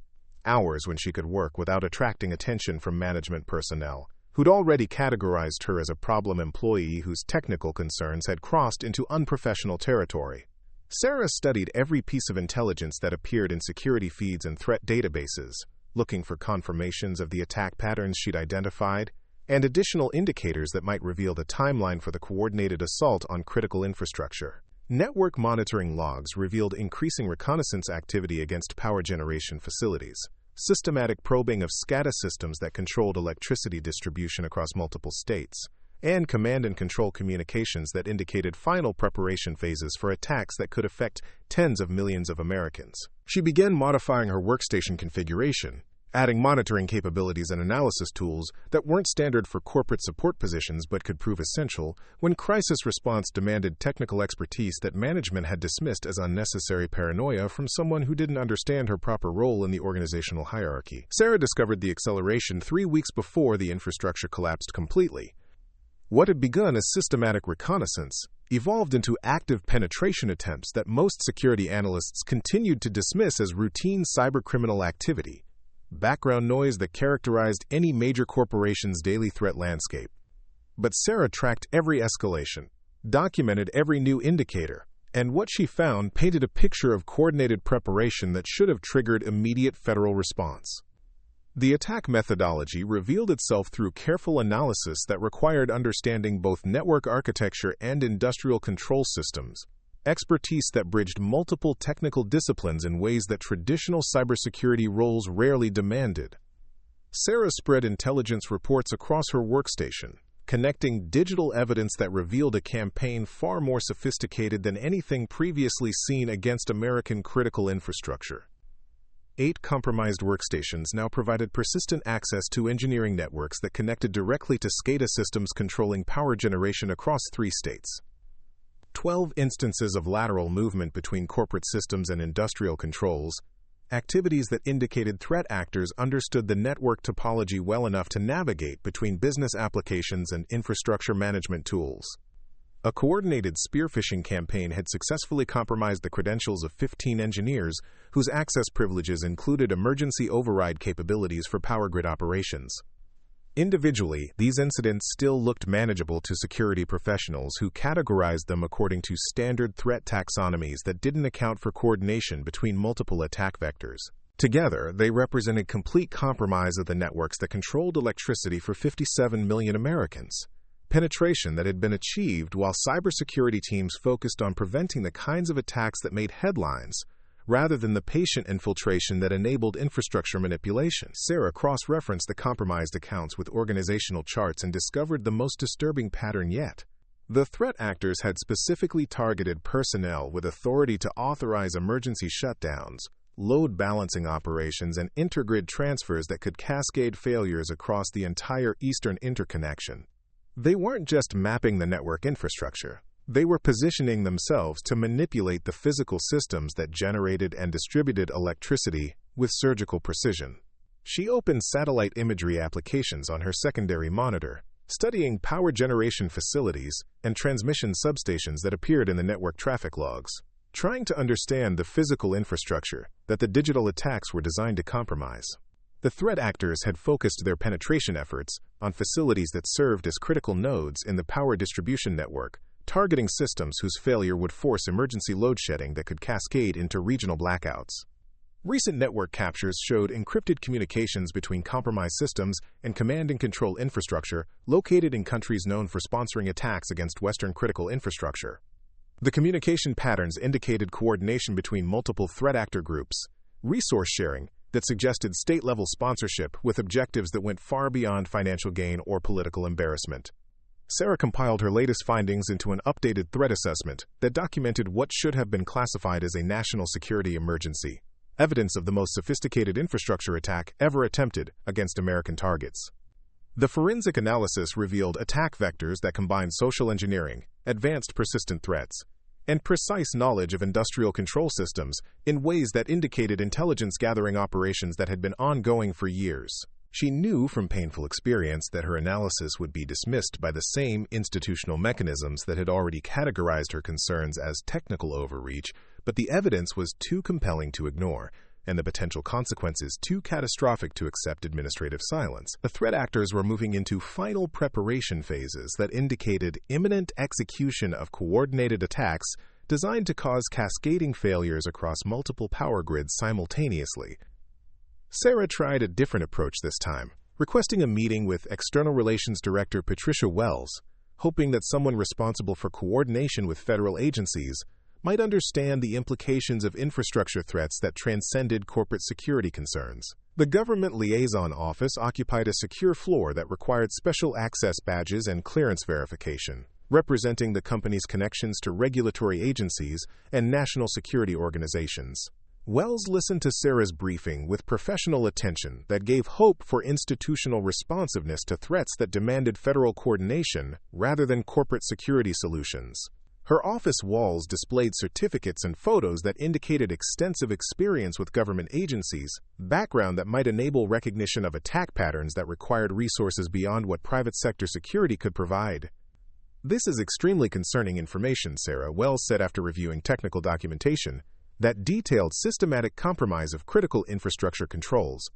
hours when she could work without attracting attention from management personnel, who'd already categorized her as a problem employee whose technical concerns had crossed into unprofessional territory. Sarah studied every piece of intelligence that appeared in security feeds and threat databases, looking for confirmations of the attack patterns she'd identified and additional indicators that might reveal the timeline for the coordinated assault on critical infrastructure. Network monitoring logs revealed increasing reconnaissance activity against power generation facilities, systematic probing of SCADA systems that controlled electricity distribution across multiple states, and command and control communications that indicated final preparation phases for attacks that could affect tens of millions of Americans. She began modifying her workstation configuration, adding monitoring capabilities and analysis tools that weren't standard for corporate support positions but could prove essential when crisis response demanded technical expertise that management had dismissed as unnecessary paranoia from someone who didn't understand her proper role in the organizational hierarchy. Sarah discovered the acceleration 3 weeks before the infrastructure collapsed completely. What had begun as systematic reconnaissance evolved into active penetration attempts that most security analysts continued to dismiss as routine cybercriminal activity, background noise that characterized any major corporation's daily threat landscape. But Sarah tracked every escalation, documented every new indicator, and what she found painted a picture of coordinated preparation that should have triggered immediate federal response. The attack methodology revealed itself through careful analysis that required understanding both network architecture and industrial control systems, expertise that bridged multiple technical disciplines in ways that traditional cybersecurity roles rarely demanded. Sarah spread intelligence reports across her workstation, connecting digital evidence that revealed a campaign far more sophisticated than anything previously seen against American critical infrastructure. 8 compromised workstations now provided persistent access to engineering networks that connected directly to SCADA systems controlling power generation across 3 states. 12 instances of lateral movement between corporate systems and industrial controls, activities that indicated threat actors understood the network topology well enough to navigate between business applications and infrastructure management tools. A coordinated spearphishing campaign had successfully compromised the credentials of 15 engineers whose access privileges included emergency override capabilities for power grid operations. Individually, these incidents still looked manageable to security professionals who categorized them according to standard threat taxonomies that didn't account for coordination between multiple attack vectors. Together, they represented complete compromise of the networks that controlled electricity for 57 million Americans. Penetration that had been achieved while cybersecurity teams focused on preventing the kinds of attacks that made headlines, rather than the patient infiltration that enabled infrastructure manipulation. Sarah cross-referenced the compromised accounts with organizational charts and discovered the most disturbing pattern yet. The threat actors had specifically targeted personnel with authority to authorize emergency shutdowns, load balancing operations, and intergrid transfers that could cascade failures across the entire Eastern interconnection. They weren't just mapping the network infrastructure. They were positioning themselves to manipulate the physical systems that generated and distributed electricity with surgical precision. She opened satellite imagery applications on her secondary monitor, studying power generation facilities and transmission substations that appeared in the network traffic logs, trying to understand the physical infrastructure that the digital attacks were designed to compromise. The threat actors had focused their penetration efforts on facilities that served as critical nodes in the power distribution network, targeting systems whose failure would force emergency load shedding that could cascade into regional blackouts. Recent network captures showed encrypted communications between compromised systems and command and control infrastructure located in countries known for sponsoring attacks against Western critical infrastructure. The communication patterns indicated coordination between multiple threat actor groups, resource sharing that suggested state-level sponsorship with objectives that went far beyond financial gain or political embarrassment. Sarah compiled her latest findings into an updated threat assessment that documented what should have been classified as a national security emergency, evidence of the most sophisticated infrastructure attack ever attempted against American targets. The forensic analysis revealed attack vectors that combined social engineering, advanced persistent threats, and precise knowledge of industrial control systems in ways that indicated intelligence gathering operations that had been ongoing for years. She knew from painful experience that her analysis would be dismissed by the same institutional mechanisms that had already categorized her concerns as technical overreach, but the evidence was too compelling to ignore, and the potential consequences too catastrophic to accept administrative silence. The threat actors were moving into final preparation phases that indicated imminent execution of coordinated attacks designed to cause cascading failures across multiple power grids simultaneously. Sarah tried a different approach this time, requesting a meeting with External Relations Director Patricia Wells, hoping that someone responsible for coordination with federal agencies might understand the implications of infrastructure threats that transcended corporate security concerns. The Government Liaison Office occupied a secure floor that required special access badges and clearance verification, representing the company's connections to regulatory agencies and national security organizations. Wells listened to Sarah's briefing with professional attention that gave hope for institutional responsiveness to threats that demanded federal coordination rather than corporate security solutions. Her office walls displayed certificates and photos that indicated extensive experience with government agencies, background that might enable recognition of attack patterns that required resources beyond what private sector security could provide. "This is extremely concerning information," Sarah Wells said after reviewing technical documentation that detailed systematic compromise of critical infrastructure controls.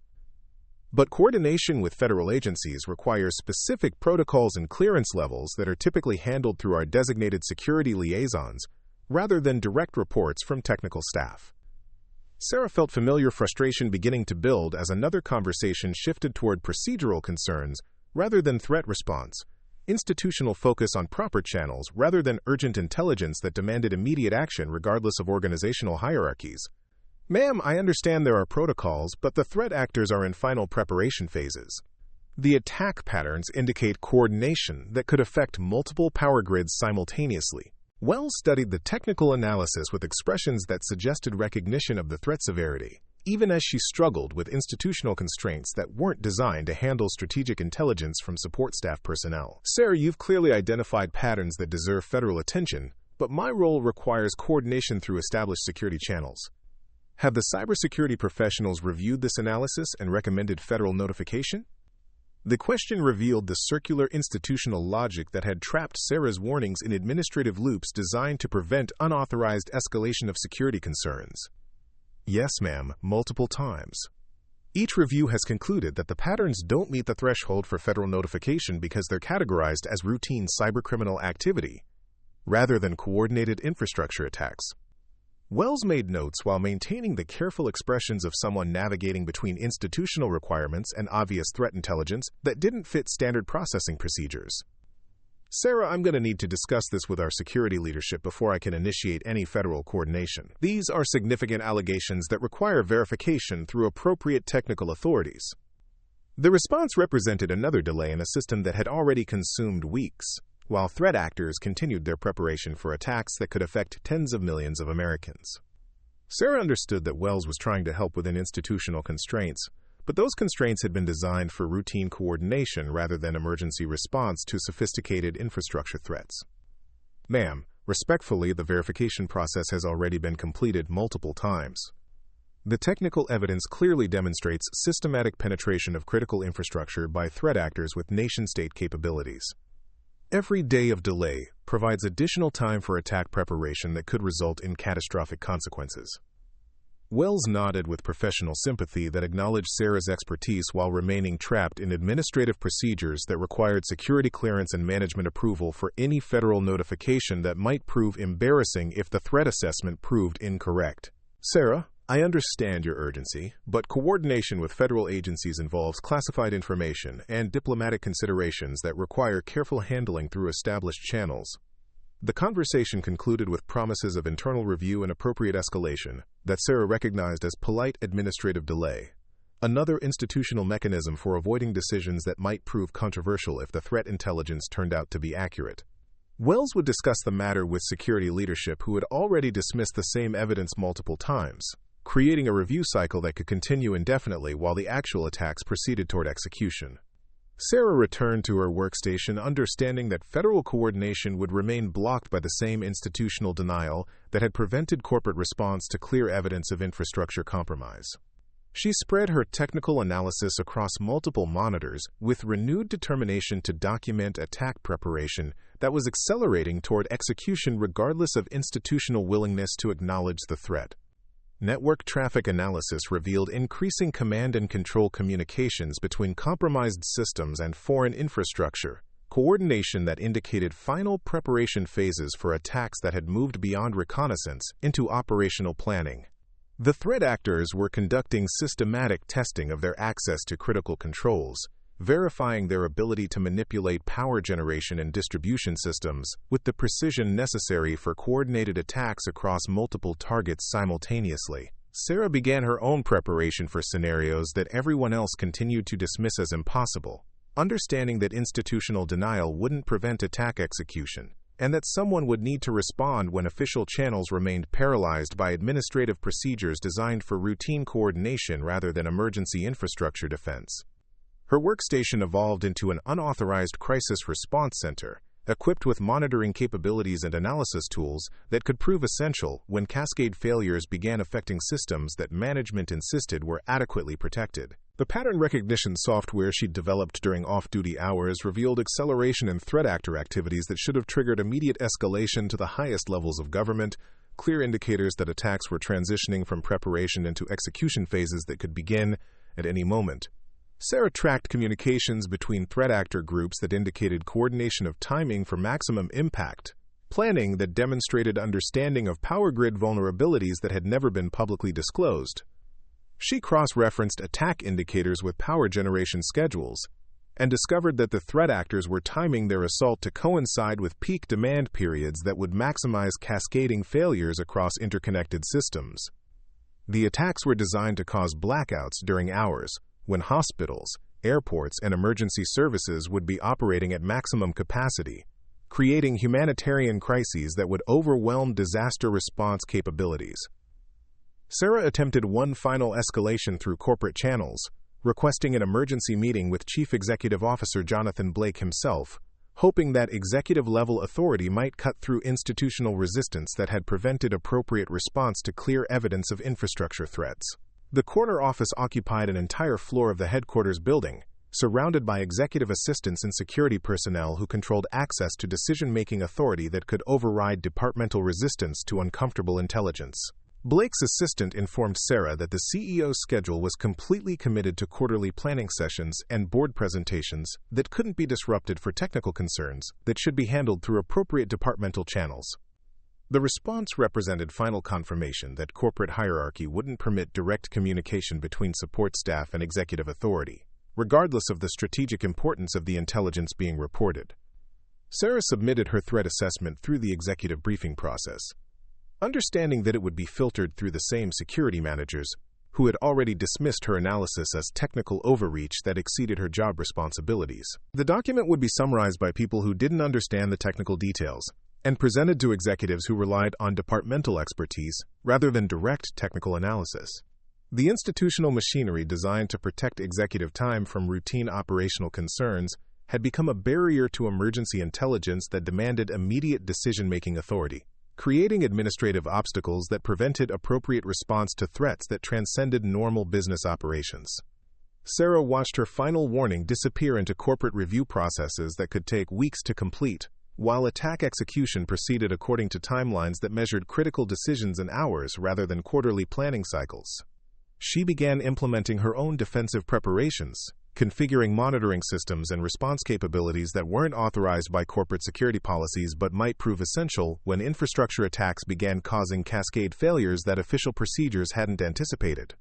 But coordination with federal agencies requires specific protocols and clearance levels that are typically handled through our designated security liaisons, rather than direct reports from technical staff. Sarah felt familiar frustration beginning to build as another conversation shifted toward procedural concerns rather than threat response, institutional focus on proper channels rather than urgent intelligence that demanded immediate action regardless of organizational hierarchies. "Ma'am, I understand there are protocols, but the threat actors are in final preparation phases. The attack patterns indicate coordination that could affect multiple power grids simultaneously." Wells studied the technical analysis with expressions that suggested recognition of the threat severity, even as she struggled with institutional constraints that weren't designed to handle strategic intelligence from support staff personnel. "Sarah, you've clearly identified patterns that deserve federal attention, but my role requires coordination through established security channels. Have the cybersecurity professionals reviewed this analysis and recommended federal notification?" The question revealed the circular institutional logic that had trapped Sarah's warnings in administrative loops designed to prevent unauthorized escalation of security concerns. "Yes, ma'am, multiple times. Each review has concluded that the patterns don't meet the threshold for federal notification because they're categorized as routine cybercriminal activity, rather than coordinated infrastructure attacks." Wells made notes while maintaining the careful expressions of someone navigating between institutional requirements and obvious threat intelligence that didn't fit standard processing procedures. "Sarah, I'm going to need to discuss this with our security leadership before I can initiate any federal coordination. These are significant allegations that require verification through appropriate technical authorities." The response represented another delay in a system that had already consumed weeks, while threat actors continued their preparation for attacks that could affect tens of millions of Americans. Sarah understood that Wells was trying to help within institutional constraints, but those constraints had been designed for routine coordination rather than emergency response to sophisticated infrastructure threats. "Ma'am, respectfully, the verification process has already been completed multiple times. The technical evidence clearly demonstrates systematic penetration of critical infrastructure by threat actors with nation-state capabilities. Every day of delay provides additional time for attack preparation that could result in catastrophic consequences." Wells nodded with professional sympathy that acknowledged Sarah's expertise while remaining trapped in administrative procedures that required security clearance and management approval for any federal notification that might prove embarrassing if the threat assessment proved incorrect. "Sarah, I understand your urgency, but coordination with federal agencies involves classified information and diplomatic considerations that require careful handling through established channels." The conversation concluded with promises of internal review and appropriate escalation that Sarah recognized as polite administrative delay, another institutional mechanism for avoiding decisions that might prove controversial if the threat intelligence turned out to be accurate. Wells would discuss the matter with security leadership who had already dismissed the same evidence multiple times, creating a review cycle that could continue indefinitely while the actual attacks proceeded toward execution. Sarah returned to her workstation understanding that federal coordination would remain blocked by the same institutional denial that had prevented corporate response to clear evidence of infrastructure compromise. She spread her technical analysis across multiple monitors with renewed determination to document attack preparation that was accelerating toward execution regardless of institutional willingness to acknowledge the threat. Network traffic analysis revealed increasing command and control communications between compromised systems and foreign infrastructure, coordination that indicated final preparation phases for attacks that had moved beyond reconnaissance into operational planning. The threat actors were conducting systematic testing of their access to critical controls, verifying their ability to manipulate power generation and distribution systems with the precision necessary for coordinated attacks across multiple targets simultaneously. Sarah began her own preparation for scenarios that everyone else continued to dismiss as impossible, understanding that institutional denial wouldn't prevent attack execution, and that someone would need to respond when official channels remained paralyzed by administrative procedures designed for routine coordination rather than emergency infrastructure defense. Her workstation evolved into an unauthorized crisis response center, equipped with monitoring capabilities and analysis tools that could prove essential when cascade failures began affecting systems that management insisted were adequately protected. The pattern recognition software she'd developed during off-duty hours revealed acceleration in threat actor activities that should have triggered immediate escalation to the highest levels of government, clear indicators that attacks were transitioning from preparation into execution phases that could begin at any moment. Sarah tracked communications between threat actor groups that indicated coordination of timing for maximum impact, planning that demonstrated understanding of power grid vulnerabilities that had never been publicly disclosed. She cross-referenced attack indicators with power generation schedules and discovered that the threat actors were timing their assault to coincide with peak demand periods that would maximize cascading failures across interconnected systems. The attacks were designed to cause blackouts during hours when hospitals, airports, and emergency services would be operating at maximum capacity, creating humanitarian crises that would overwhelm disaster response capabilities. Sarah attempted one final escalation through corporate channels, requesting an emergency meeting with Chief Executive Officer Jonathan Blake himself, hoping that executive-level authority might cut through institutional resistance that had prevented appropriate response to clear evidence of infrastructure threats. The corner office occupied an entire floor of the headquarters building, surrounded by executive assistants and security personnel who controlled access to decision-making authority that could override departmental resistance to uncomfortable intelligence. Blake's assistant informed Sarah that the CEO's schedule was completely committed to quarterly planning sessions and board presentations that couldn't be disrupted for technical concerns that should be handled through appropriate departmental channels. The response represented final confirmation that corporate hierarchy wouldn't permit direct communication between support staff and executive authority, regardless of the strategic importance of the intelligence being reported. Sarah submitted her threat assessment through the executive briefing process, understanding that it would be filtered through the same security managers who had already dismissed her analysis as technical overreach that exceeded her job responsibilities. The document would be summarized by people who didn't understand the technical details and presented to executives who relied on departmental expertise rather than direct technical analysis. The institutional machinery designed to protect executive time from routine operational concerns had become a barrier to emergency intelligence that demanded immediate decision-making authority, creating administrative obstacles that prevented appropriate response to threats that transcended normal business operations. Sarah watched her final warning disappear into corporate review processes that could take weeks to complete, while attack execution proceeded according to timelines that measured critical decisions in hours rather than quarterly planning cycles. She began implementing her own defensive preparations, configuring monitoring systems and response capabilities that weren't authorized by corporate security policies but might prove essential when infrastructure attacks began causing cascade failures that official procedures hadn't anticipated.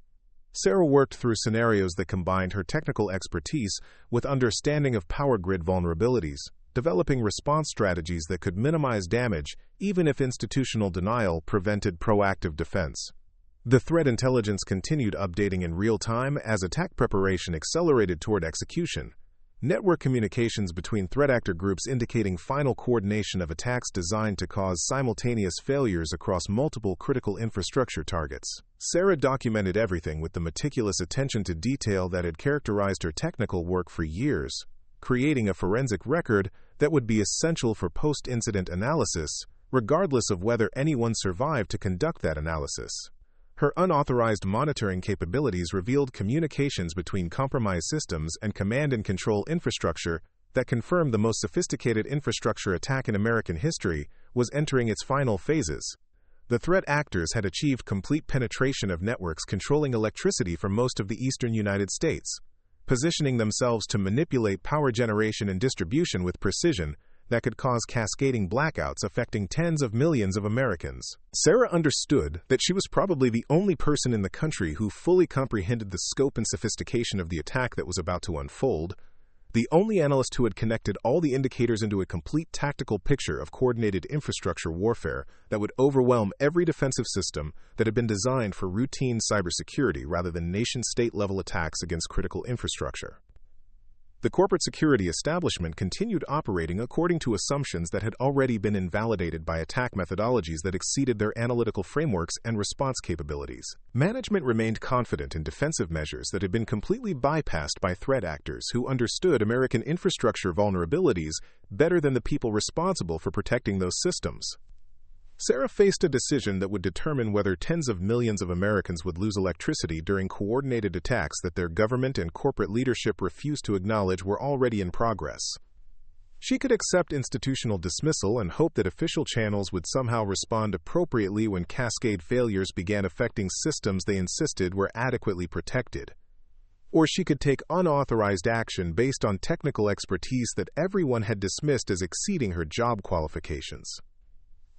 Sarah worked through scenarios that combined her technical expertise with understanding of power grid vulnerabilities, developing response strategies that could minimize damage even if institutional denial prevented proactive defense. The threat intelligence continued updating in real time as attack preparation accelerated toward execution. Network communications between threat actor groups indicating final coordination of attacks designed to cause simultaneous failures across multiple critical infrastructure targets. Sarah documented everything with the meticulous attention to detail that had characterized her technical work for years, creating a forensic record that would be essential for post-incident analysis, regardless of whether anyone survived to conduct that analysis. Her unauthorized monitoring capabilities revealed communications between compromised systems and command and control infrastructure that confirmed the most sophisticated infrastructure attack in American history was entering its final phases. The threat actors had achieved complete penetration of networks controlling electricity for most of the eastern United States, positioning themselves to manipulate power generation and distribution with precision that could cause cascading blackouts affecting tens of millions of Americans. Sarah understood that she was probably the only person in the country who fully comprehended the scope and sophistication of the attack that was about to unfold, the only analyst who had connected all the indicators into a complete tactical picture of coordinated infrastructure warfare that would overwhelm every defensive system that had been designed for routine cybersecurity rather than nation-state level attacks against critical infrastructure. The corporate security establishment continued operating according to assumptions that had already been invalidated by attack methodologies that exceeded their analytical frameworks and response capabilities. Management remained confident in defensive measures that had been completely bypassed by threat actors who understood American infrastructure vulnerabilities better than the people responsible for protecting those systems. Sarah faced a decision that would determine whether tens of millions of Americans would lose electricity during coordinated attacks that their government and corporate leadership refused to acknowledge were already in progress. She could accept institutional dismissal and hope that official channels would somehow respond appropriately when cascade failures began affecting systems they insisted were adequately protected. Or she could take unauthorized action based on technical expertise that everyone had dismissed as exceeding her job qualifications.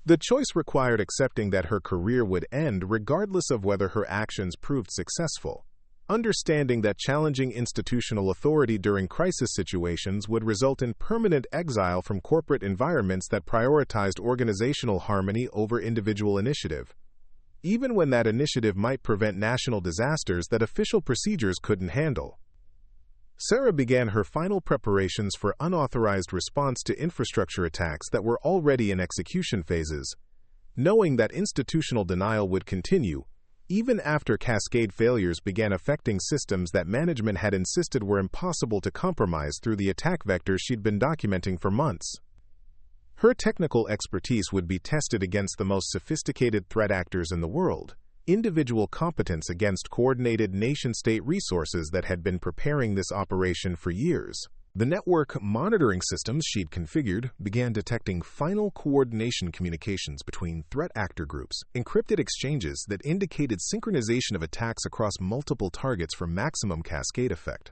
The choice required accepting that her career would end regardless of whether her actions proved successful, understanding that challenging institutional authority during crisis situations would result in permanent exile from corporate environments that prioritized organizational harmony over individual initiative, even when that initiative might prevent national disasters that official procedures couldn't handle. Sarah began her final preparations for unauthorized response to infrastructure attacks that were already in execution phases, knowing that institutional denial would continue, even after cascade failures began affecting systems that management had insisted were impossible to compromise through the attack vectors she'd been documenting for months. Her technical expertise would be tested against the most sophisticated threat actors in the world, individual competence against coordinated nation-state resources that had been preparing this operation for years. The network monitoring systems she'd configured began detecting final coordination communications between threat actor groups, encrypted exchanges that indicated synchronization of attacks across multiple targets for maximum cascade effect.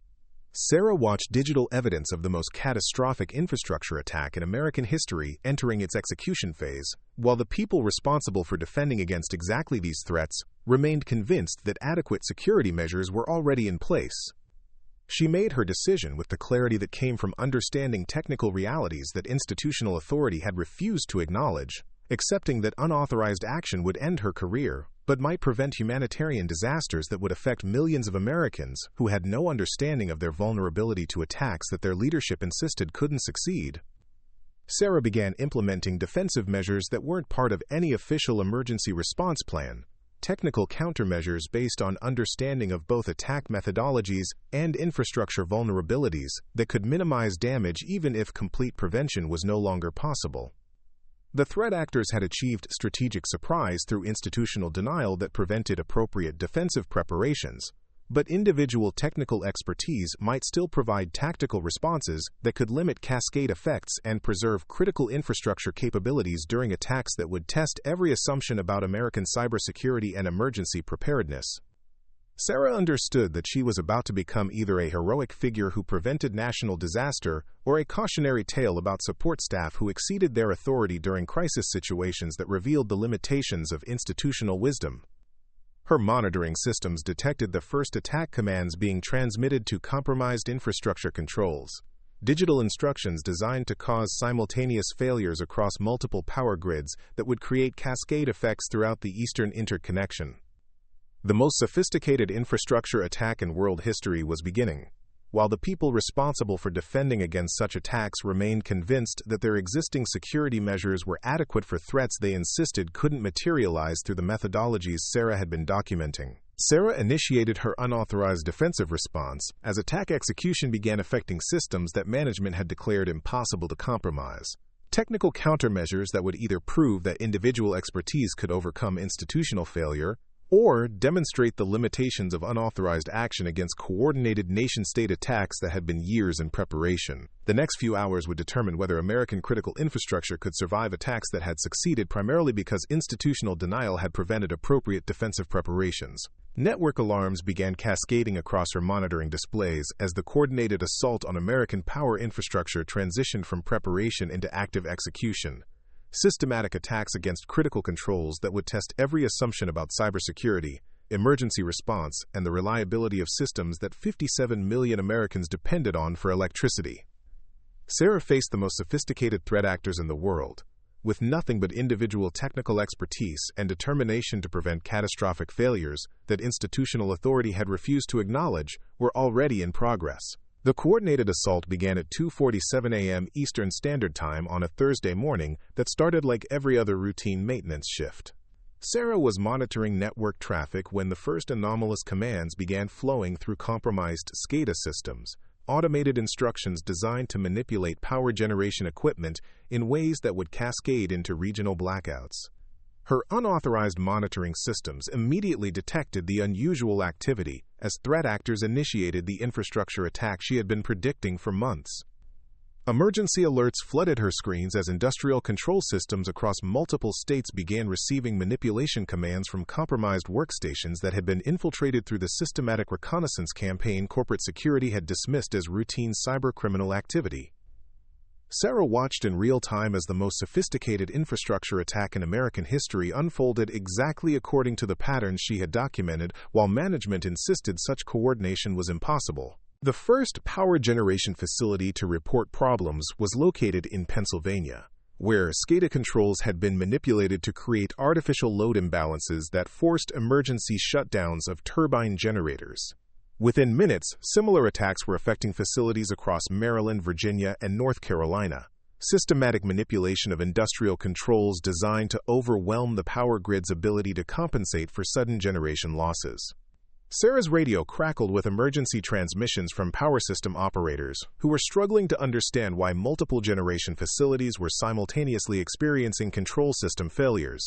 Sarah watched digital evidence of the most catastrophic infrastructure attack in American history entering its execution phase, while the people responsible for defending against exactly these threats remained convinced that adequate security measures were already in place. She made her decision with the clarity that came from understanding technical realities that institutional authority had refused to acknowledge, accepting that unauthorized action would end her career, but might prevent humanitarian disasters that would affect millions of Americans who had no understanding of their vulnerability to attacks that their leadership insisted couldn't succeed. Sarah began implementing defensive measures that weren't part of any official emergency response plan, technical countermeasures based on understanding of both attack methodologies and infrastructure vulnerabilities that could minimize damage even if complete prevention was no longer possible. The threat actors had achieved strategic surprise through institutional denial that prevented appropriate defensive preparations, but individual technical expertise might still provide tactical responses that could limit cascade effects and preserve critical infrastructure capabilities during attacks that would test every assumption about American cybersecurity and emergency preparedness. Sarah understood that she was about to become either a heroic figure who prevented national disaster or a cautionary tale about support staff who exceeded their authority during crisis situations that revealed the limitations of institutional wisdom. Her monitoring systems detected the first attack commands being transmitted to compromised infrastructure controls, digital instructions designed to cause simultaneous failures across multiple power grids that would create cascade effects throughout the eastern interconnection. The most sophisticated infrastructure attack in world history was beginning, while the people responsible for defending against such attacks remained convinced that their existing security measures were adequate for threats they insisted couldn't materialize through the methodologies Sarah had been documenting. Sarah initiated her unauthorized defensive response as attack execution began affecting systems that management had declared impossible to compromise. Technical countermeasures that would either prove that individual expertise could overcome institutional failure or demonstrate the limitations of unauthorized action against coordinated nation-state attacks that had been years in preparation. The next few hours would determine whether American critical infrastructure could survive attacks that had succeeded primarily because institutional denial had prevented appropriate defensive preparations. Network alarms began cascading across her monitoring displays as the coordinated assault on American power infrastructure transitioned from preparation into active execution. Systematic attacks against critical controls that would test every assumption about cybersecurity, emergency response, and the reliability of systems that 57 million Americans depended on for electricity. Sarah faced the most sophisticated threat actors in the world, with nothing but individual technical expertise and determination to prevent catastrophic failures that institutional authority had refused to acknowledge were already in progress. The coordinated assault began at 2:47 a.m. Eastern Standard Time on a Thursday morning that started like every other routine maintenance shift. Sarah was monitoring network traffic when the first anomalous commands began flowing through compromised SCADA systems, automated instructions designed to manipulate power generation equipment in ways that would cascade into regional blackouts. Her unauthorized monitoring systems immediately detected the unusual activity as threat actors initiated the infrastructure attack she had been predicting for months. Emergency alerts flooded her screens as industrial control systems across multiple states began receiving manipulation commands from compromised workstations that had been infiltrated through the systematic reconnaissance campaign corporate security had dismissed as routine cybercriminal activity. Sarah watched in real time as the most sophisticated infrastructure attack in American history unfolded exactly according to the patterns she had documented, while management insisted such coordination was impossible. The first power generation facility to report problems was located in Pennsylvania, where SCADA controls had been manipulated to create artificial load imbalances that forced emergency shutdowns of turbine generators. Within minutes, similar attacks were affecting facilities across Maryland, Virginia, and North Carolina. Systematic manipulation of industrial controls designed to overwhelm the power grid's ability to compensate for sudden generation losses. Sarah's radio crackled with emergency transmissions from power system operators who were struggling to understand why multiple generation facilities were simultaneously experiencing control system failures.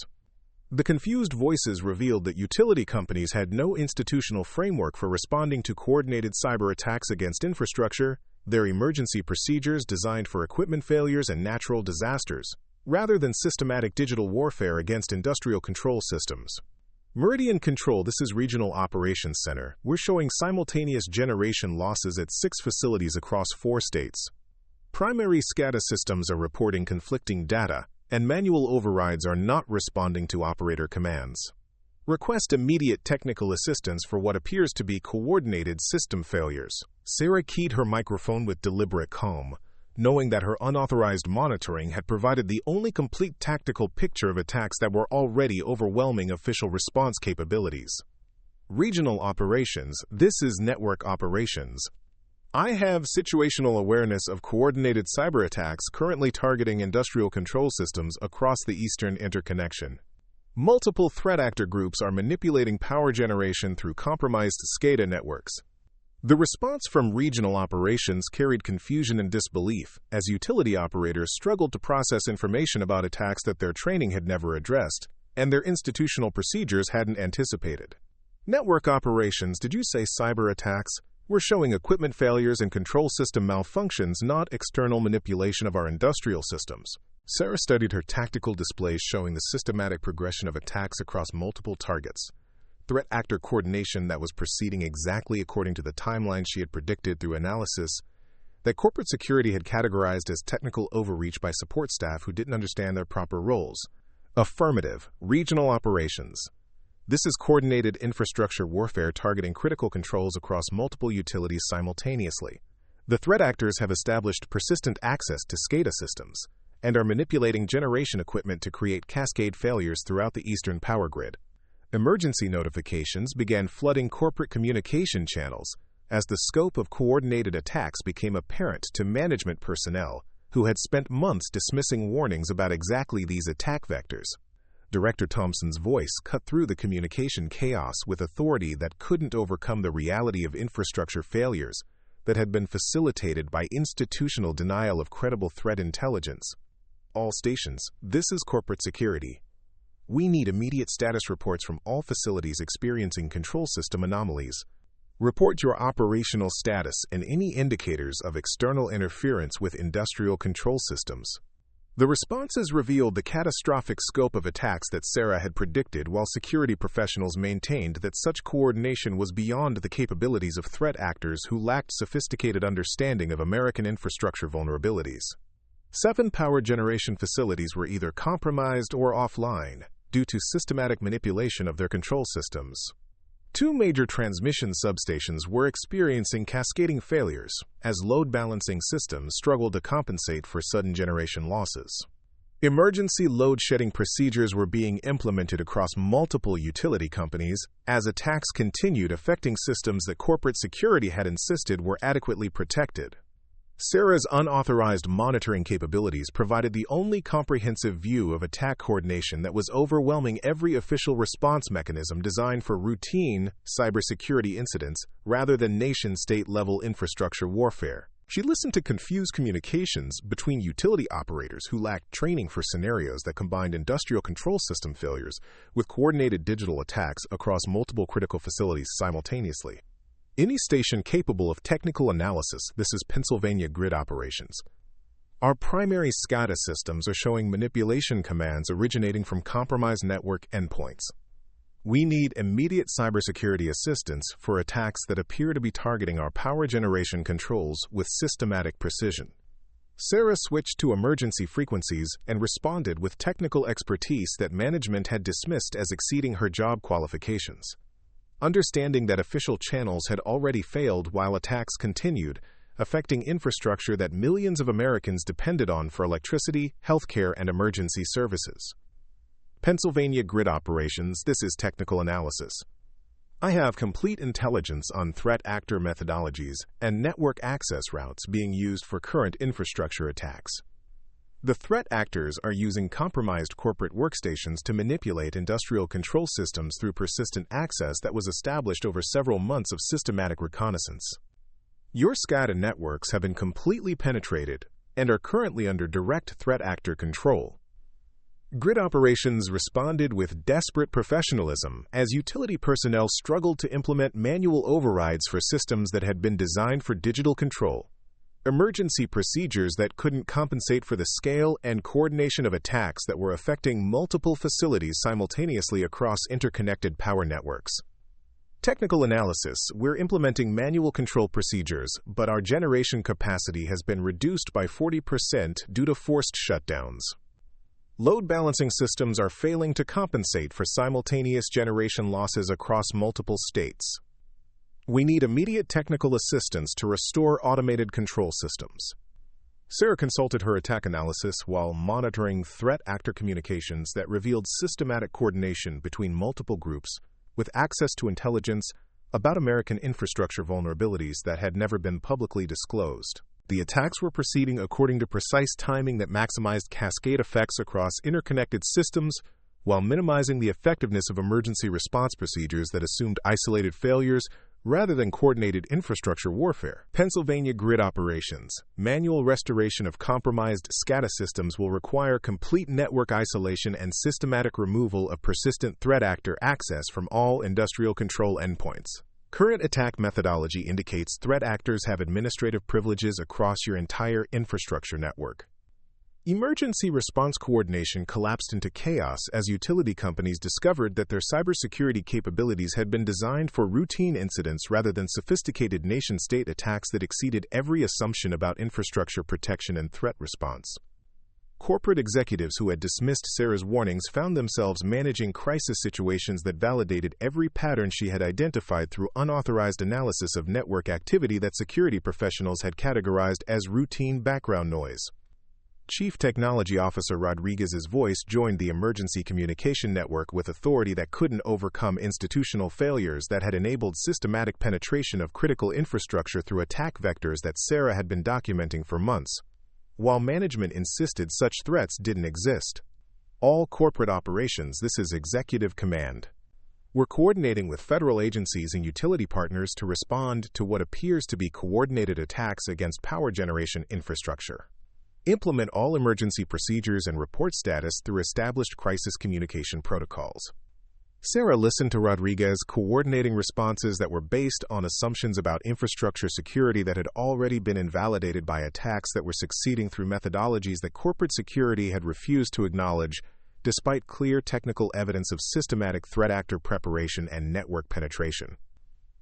The confused voices revealed that utility companies had no institutional framework for responding to coordinated cyber attacks against infrastructure, their emergency procedures designed for equipment failures and natural disasters, rather than systematic digital warfare against industrial control systems. Meridian Control, this is Regional Operations Center, we're showing simultaneous generation losses at 6 facilities across 4 states. Primary SCADA systems are reporting conflicting data, and manual overrides are not responding to operator commands. Request immediate technical assistance for what appears to be coordinated system failures. Sarah keyed her microphone with deliberate calm, knowing that her unauthorized monitoring had provided the only complete tactical picture of attacks that were already overwhelming official response capabilities. Regional operations, this is network operations. I have situational awareness of coordinated cyber attacks currently targeting industrial control systems across the Eastern Interconnection. Multiple threat actor groups are manipulating power generation through compromised SCADA networks. The response from regional operations carried confusion and disbelief, as utility operators struggled to process information about attacks that their training had never addressed, and their institutional procedures hadn't anticipated. Network operations, did you say cyber attacks? We're showing equipment failures and control system malfunctions, not external manipulation of our industrial systems. Sarah studied her tactical displays showing the systematic progression of attacks across multiple targets. Threat actor coordination that was proceeding exactly according to the timeline she had predicted through analysis that corporate security had categorized as technical overreach by support staff who didn't understand their proper roles. Affirmative. Regional operations. This is coordinated infrastructure warfare targeting critical controls across multiple utilities simultaneously. The threat actors have established persistent access to SCADA systems and are manipulating generation equipment to create cascade failures throughout the eastern power grid. Emergency notifications began flooding corporate communication channels as the scope of coordinated attacks became apparent to management personnel who had spent months dismissing warnings about exactly these attack vectors. Director Thompson's voice cut through the communication chaos with authority that couldn't overcome the reality of infrastructure failures that had been facilitated by institutional denial of credible threat intelligence. All stations, this is corporate security. We need immediate status reports from all facilities experiencing control system anomalies. Report your operational status and any indicators of external interference with industrial control systems. The responses revealed the catastrophic scope of attacks that Sarah had predicted, while security professionals maintained that such coordination was beyond the capabilities of threat actors who lacked sophisticated understanding of American infrastructure vulnerabilities. 7 power generation facilities were either compromised or offline due to systematic manipulation of their control systems. 2 major transmission substations were experiencing cascading failures as load-balancing systems struggled to compensate for sudden generation losses. Emergency load-shedding procedures were being implemented across multiple utility companies as attacks continued affecting systems that corporate security had insisted were adequately protected. Sarah's unauthorized monitoring capabilities provided the only comprehensive view of attack coordination that was overwhelming every official response mechanism designed for routine cybersecurity incidents rather than nation-state-level infrastructure warfare. She listened to confused communications between utility operators who lacked training for scenarios that combined industrial control system failures with coordinated digital attacks across multiple critical facilities simultaneously. Any station capable of technical analysis, this is Pennsylvania Grid Operations. Our primary SCADA systems are showing manipulation commands originating from compromised network endpoints. We need immediate cybersecurity assistance for attacks that appear to be targeting our power generation controls with systematic precision. Sarah switched to emergency frequencies and responded with technical expertise that management had dismissed as exceeding her job qualifications. Understanding that official channels had already failed while attacks continued, affecting infrastructure that millions of Americans depended on for electricity, healthcare, and emergency services. Pennsylvania Grid Operations, this is technical analysis. I have complete intelligence on threat actor methodologies and network access routes being used for current infrastructure attacks. The threat actors are using compromised corporate workstations to manipulate industrial control systems through persistent access that was established over several months of systematic reconnaissance. Your SCADA networks have been completely penetrated and are currently under direct threat actor control. Grid Operations responded with desperate professionalism as utility personnel struggled to implement manual overrides for systems that had been designed for digital control. Emergency procedures that couldn't compensate for the scale and coordination of attacks that were affecting multiple facilities simultaneously across interconnected power networks. Technical analysis, we're implementing manual control procedures, but our generation capacity has been reduced by 40% due to forced shutdowns. Load balancing systems are failing to compensate for simultaneous generation losses across multiple states. We need immediate technical assistance to restore automated control systems. Sarah consulted her attack analysis while monitoring threat actor communications that revealed systematic coordination between multiple groups with access to intelligence about American infrastructure vulnerabilities that had never been publicly disclosed. The attacks were proceeding according to precise timing that maximized cascade effects across interconnected systems while minimizing the effectiveness of emergency response procedures that assumed isolated failures rather than coordinated infrastructure warfare. Pennsylvania Grid Operations. Manual restoration of compromised SCADA systems will require complete network isolation and systematic removal of persistent threat actor access from all industrial control endpoints. Current attack methodology indicates threat actors have administrative privileges across your entire infrastructure network. Emergency response coordination collapsed into chaos as utility companies discovered that their cybersecurity capabilities had been designed for routine incidents rather than sophisticated nation-state attacks that exceeded every assumption about infrastructure protection and threat response. Corporate executives who had dismissed Sarah's warnings found themselves managing crisis situations that validated every pattern she had identified through unauthorized analysis of network activity that security professionals had categorized as routine background noise. Chief Technology Officer Rodriguez's voice joined the emergency communication network with authority that couldn't overcome institutional failures that had enabled systematic penetration of critical infrastructure through attack vectors that Sarah had been documenting for months, while management insisted such threats didn't exist. All corporate operations, this is executive command. We're coordinating with federal agencies and utility partners to respond to what appears to be coordinated attacks against power generation infrastructure. Implement all emergency procedures and report status through established crisis communication protocols. Sarah listened to Rodriguez, coordinating responses that were based on assumptions about infrastructure security that had already been invalidated by attacks that were succeeding through methodologies that corporate security had refused to acknowledge, despite clear technical evidence of systematic threat actor preparation and network penetration.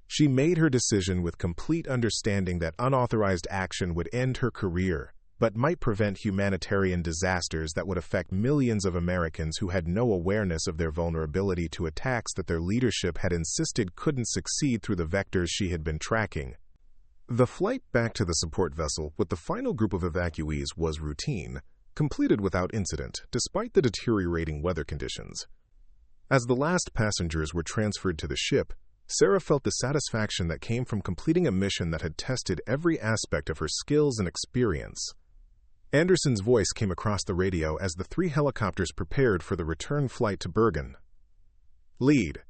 She made her decision with complete understanding that unauthorized action would end her career, but might prevent humanitarian disasters that would affect millions of Americans who had no awareness of their vulnerability to attacks that their leadership had insisted couldn't succeed through the vectors she had been tracking. The flight back to the support vessel with the final group of evacuees was routine, completed without incident, despite the deteriorating weather conditions. As the last passengers were transferred to the ship, Sarah felt the satisfaction that came from completing a mission that had tested every aspect of her skills and experience. Anderson's voice came across the radio as the 3 helicopters prepared for the return flight to Bergen. "Lead,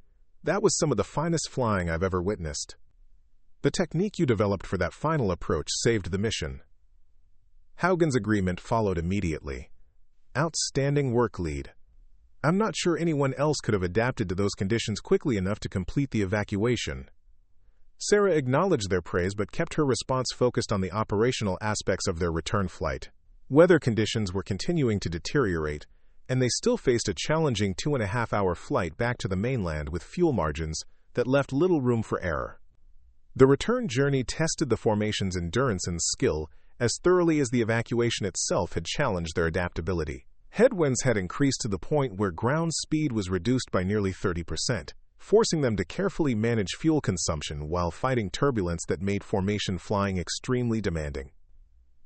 that was some of the finest flying I've ever witnessed. The technique you developed for that final approach saved the mission." Haugen's agreement followed immediately. "Outstanding work, Lead. I'm not sure anyone else could have adapted to those conditions quickly enough to complete the evacuation." Sarah acknowledged their praise but kept her response focused on the operational aspects of their return flight. Weather conditions were continuing to deteriorate, and they still faced a challenging 2.5-hour flight back to the mainland with fuel margins that left little room for error. The return journey tested the formation's endurance and skill as thoroughly as the evacuation itself had challenged their adaptability. Headwinds had increased to the point where ground speed was reduced by nearly 30%, forcing them to carefully manage fuel consumption while fighting turbulence that made formation flying extremely demanding.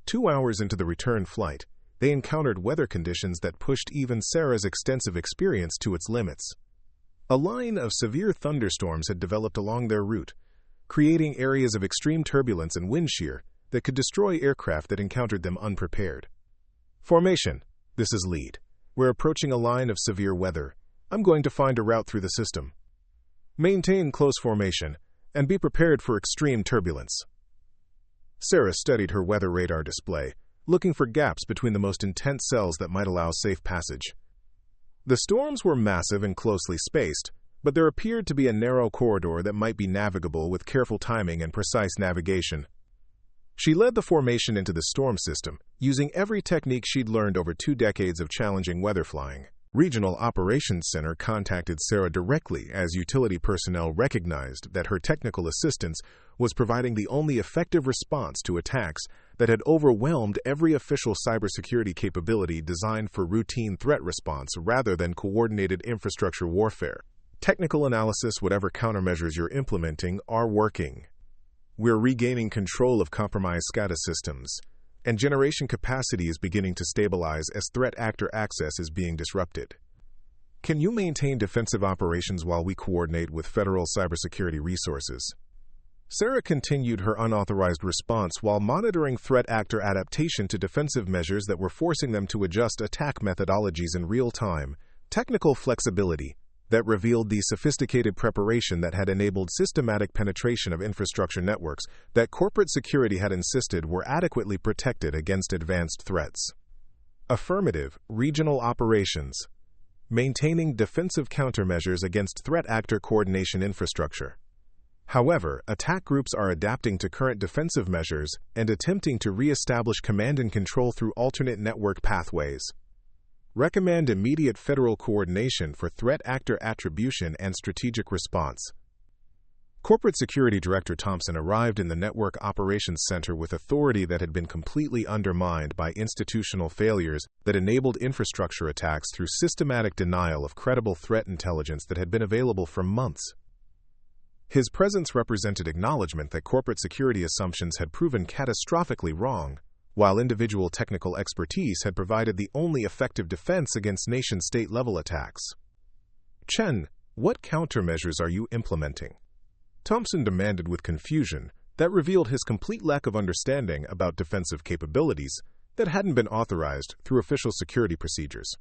2 hours into the return flight, they encountered weather conditions that pushed even Sarah's extensive experience to its limits. A line of severe thunderstorms had developed along their route, creating areas of extreme turbulence and wind shear that could destroy aircraft that encountered them unprepared. "Formation, this is Lead. We're approaching a line of severe weather. I'm going to find a route through the system. Maintain close formation and be prepared for extreme turbulence." Sarah studied her weather radar display, looking for gaps between the most intense cells that might allow safe passage. The storms were massive and closely spaced, but there appeared to be a narrow corridor that might be navigable with careful timing and precise navigation. She led the formation into the storm system, using every technique she'd learned over 2 decades of challenging weather flying. Regional Operations Center contacted Sarah directly as utility personnel recognized that her technical assistance was providing the only effective response to attacks that had overwhelmed every official cybersecurity capability designed for routine threat response rather than coordinated infrastructure warfare. "Technical analysis, whatever countermeasures you're implementing, are working. We're regaining control of compromised SCADA systems, and generation capacity is beginning to stabilize as threat actor access is being disrupted. Can you maintain defensive operations while we coordinate with federal cybersecurity resources?" Sarah continued her unauthorized response while monitoring threat actor adaptation to defensive measures that were forcing them to adjust attack methodologies in real time. Technical flexibility that revealed the sophisticated preparation that had enabled systematic penetration of infrastructure networks that corporate security had insisted were adequately protected against advanced threats. Affirmative, regional operations. Maintaining defensive countermeasures against threat actor coordination infrastructure. However, attack groups are adapting to current defensive measures and attempting to re-establish command and control through alternate network pathways. Recommend immediate federal coordination for threat actor attribution and strategic response. Corporate Security Director Thompson arrived in the Network Operations Center with authority that had been completely undermined by institutional failures that enabled infrastructure attacks through systematic denial of credible threat intelligence that had been available for months. His presence represented acknowledgement that corporate security assumptions had proven catastrophically wrong, while individual technical expertise had provided the only effective defense against nation-state level attacks. "Chen, what countermeasures are you implementing?" Thompson demanded with confusion that revealed his complete lack of understanding about defensive capabilities that hadn't been authorized through official security procedures.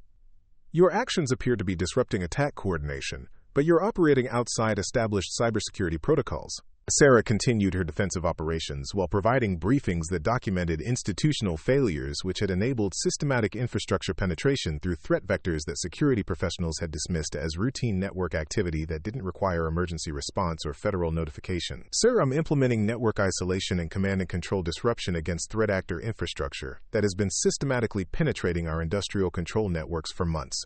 "Your actions appear to be disrupting attack coordination, but you're operating outside established cybersecurity protocols. Sarah continued her defensive operations while providing briefings that documented institutional failures which had enabled systematic infrastructure penetration through threat vectors that security professionals had dismissed as routine network activity that didn't require emergency response or federal notification. Sir, I'm implementing network isolation and command and control disruption against threat actor infrastructure that has been systematically penetrating our industrial control networks for months.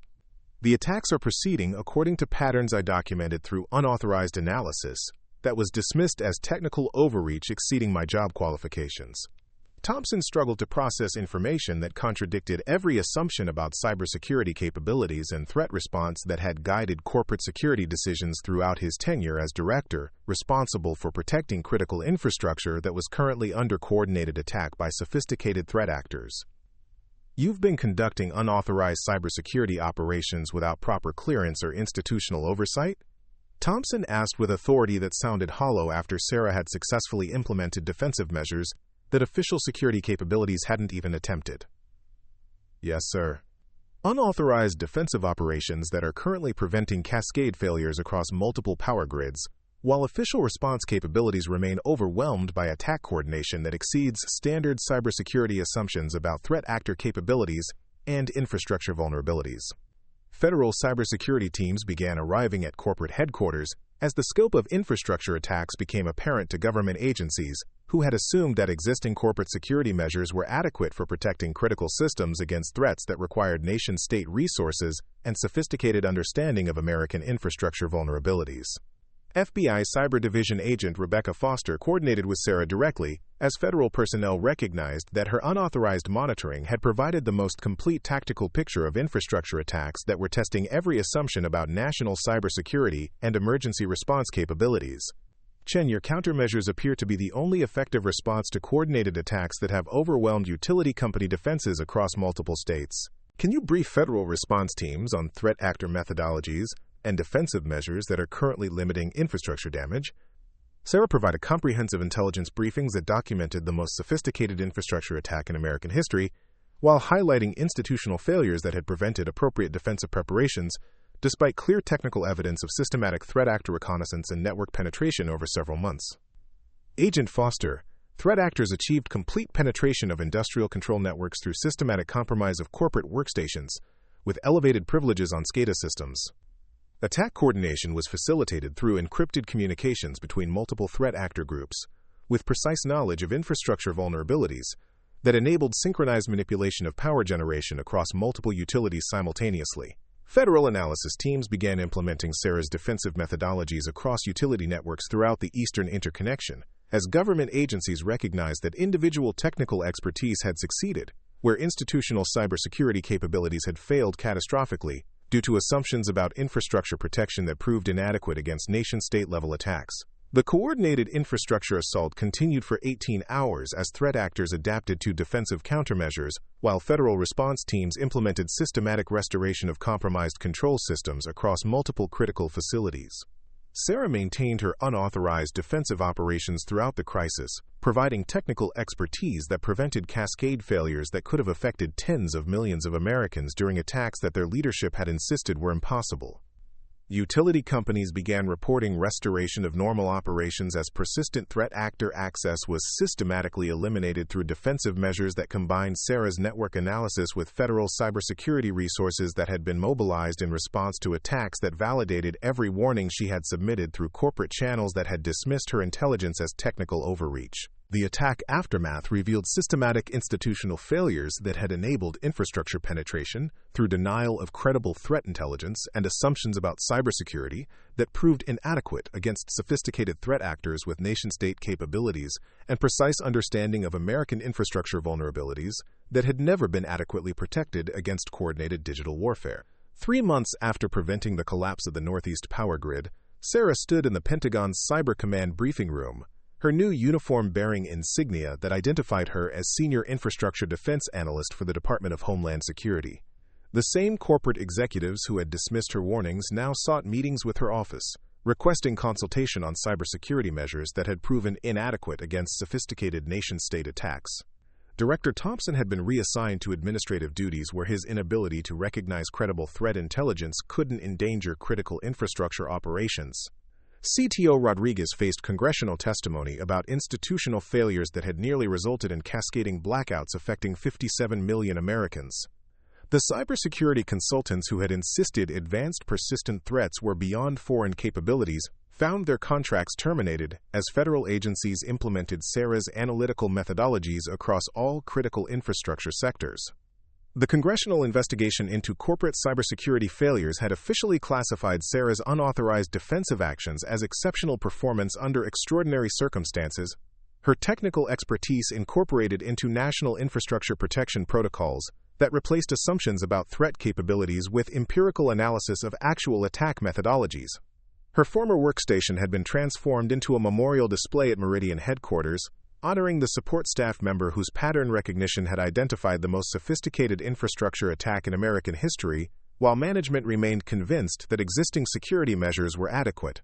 The attacks are proceeding according to patterns I documented through unauthorized analysis that was dismissed as technical overreach exceeding my job qualifications. Thompson struggled to process information that contradicted every assumption about cybersecurity capabilities and threat response that had guided corporate security decisions throughout his tenure as director, responsible for protecting critical infrastructure that was currently under coordinated attack by sophisticated threat actors. You've been conducting unauthorized cybersecurity operations without proper clearance or institutional oversight? Thompson asked with authority that sounded hollow after Sarah had successfully implemented defensive measures that official security capabilities hadn't even attempted. Yes, sir. Unauthorized defensive operations that are currently preventing cascade failures across multiple power grids, while official response capabilities remain overwhelmed by attack coordination that exceeds standard cybersecurity assumptions about threat actor capabilities and infrastructure vulnerabilities. Federal cybersecurity teams began arriving at corporate headquarters as the scope of infrastructure attacks became apparent to government agencies who had assumed that existing corporate security measures were adequate for protecting critical systems against threats that required nation-state resources and sophisticated understanding of American infrastructure vulnerabilities. FBI Cyber Division agent Rebecca Foster coordinated with Sarah directly, as federal personnel recognized that her unauthorized monitoring had provided the most complete tactical picture of infrastructure attacks that were testing every assumption about national cybersecurity and emergency response capabilities. Chen, your countermeasures appear to be the only effective response to coordinated attacks that have overwhelmed utility company defenses across multiple states. Can you brief federal response teams on threat actor methodologies and defensive measures that are currently limiting infrastructure damage? Sarah provided comprehensive intelligence briefings that documented the most sophisticated infrastructure attack in American history, while highlighting institutional failures that had prevented appropriate defensive preparations, despite clear technical evidence of systematic threat actor reconnaissance and network penetration over several months. Agent Foster, threat actors achieved complete penetration of industrial control networks through systematic compromise of corporate workstations, with elevated privileges on SCADA systems. Attack coordination was facilitated through encrypted communications between multiple threat actor groups, with precise knowledge of infrastructure vulnerabilities that enabled synchronized manipulation of power generation across multiple utilities simultaneously. Federal analysis teams began implementing Sarah's defensive methodologies across utility networks throughout the Eastern Interconnection, as government agencies recognized that individual technical expertise had succeeded, where institutional cybersecurity capabilities had failed catastrophically due to assumptions about infrastructure protection that proved inadequate against nation-state level attacks. The coordinated infrastructure assault continued for 18 hours as threat actors adapted to defensive countermeasures, while federal response teams implemented systematic restoration of compromised control systems across multiple critical facilities. Sarah maintained her unauthorized defensive operations throughout the crisis, providing technical expertise that prevented cascade failures that could have affected tens of millions of Americans during attacks that their leadership had insisted were impossible. Utility companies began reporting restoration of normal operations as persistent threat actor access was systematically eliminated through defensive measures that combined Sarah's network analysis with federal cybersecurity resources that had been mobilized in response to attacks that validated every warning she had submitted through corporate channels that had dismissed her intelligence as technical overreach. The attack aftermath revealed systematic institutional failures that had enabled infrastructure penetration through denial of credible threat intelligence and assumptions about cybersecurity that proved inadequate against sophisticated threat actors with nation-state capabilities and precise understanding of American infrastructure vulnerabilities that had never been adequately protected against coordinated digital warfare. 3 months after preventing the collapse of the Northeast power grid, Sarah stood in the Pentagon's Cyber Command briefing room, her new uniform bearing insignia that identified her as Senior Infrastructure Defense Analyst for the Department of Homeland Security. The same corporate executives who had dismissed her warnings now sought meetings with her office, requesting consultation on cybersecurity measures that had proven inadequate against sophisticated nation-state attacks. Director Thompson had been reassigned to administrative duties where his inability to recognize credible threat intelligence couldn't endanger critical infrastructure operations. CTO Rodriguez faced congressional testimony about institutional failures that had nearly resulted in cascading blackouts affecting 57 million Americans. The cybersecurity consultants who had insisted advanced persistent threats were beyond foreign capabilities found their contracts terminated as federal agencies implemented CERA's analytical methodologies across all critical infrastructure sectors. The congressional investigation into corporate cybersecurity failures had officially classified CERA's unauthorized defensive actions as exceptional performance under extraordinary circumstances. Her technical expertise incorporated into national infrastructure protection protocols that replaced assumptions about threat capabilities with empirical analysis of actual attack methodologies. Her former workstation had been transformed into a memorial display at Meridian headquarters, honoring the support staff member whose pattern recognition had identified the most sophisticated infrastructure attack in American history, while management remained convinced that existing security measures were adequate.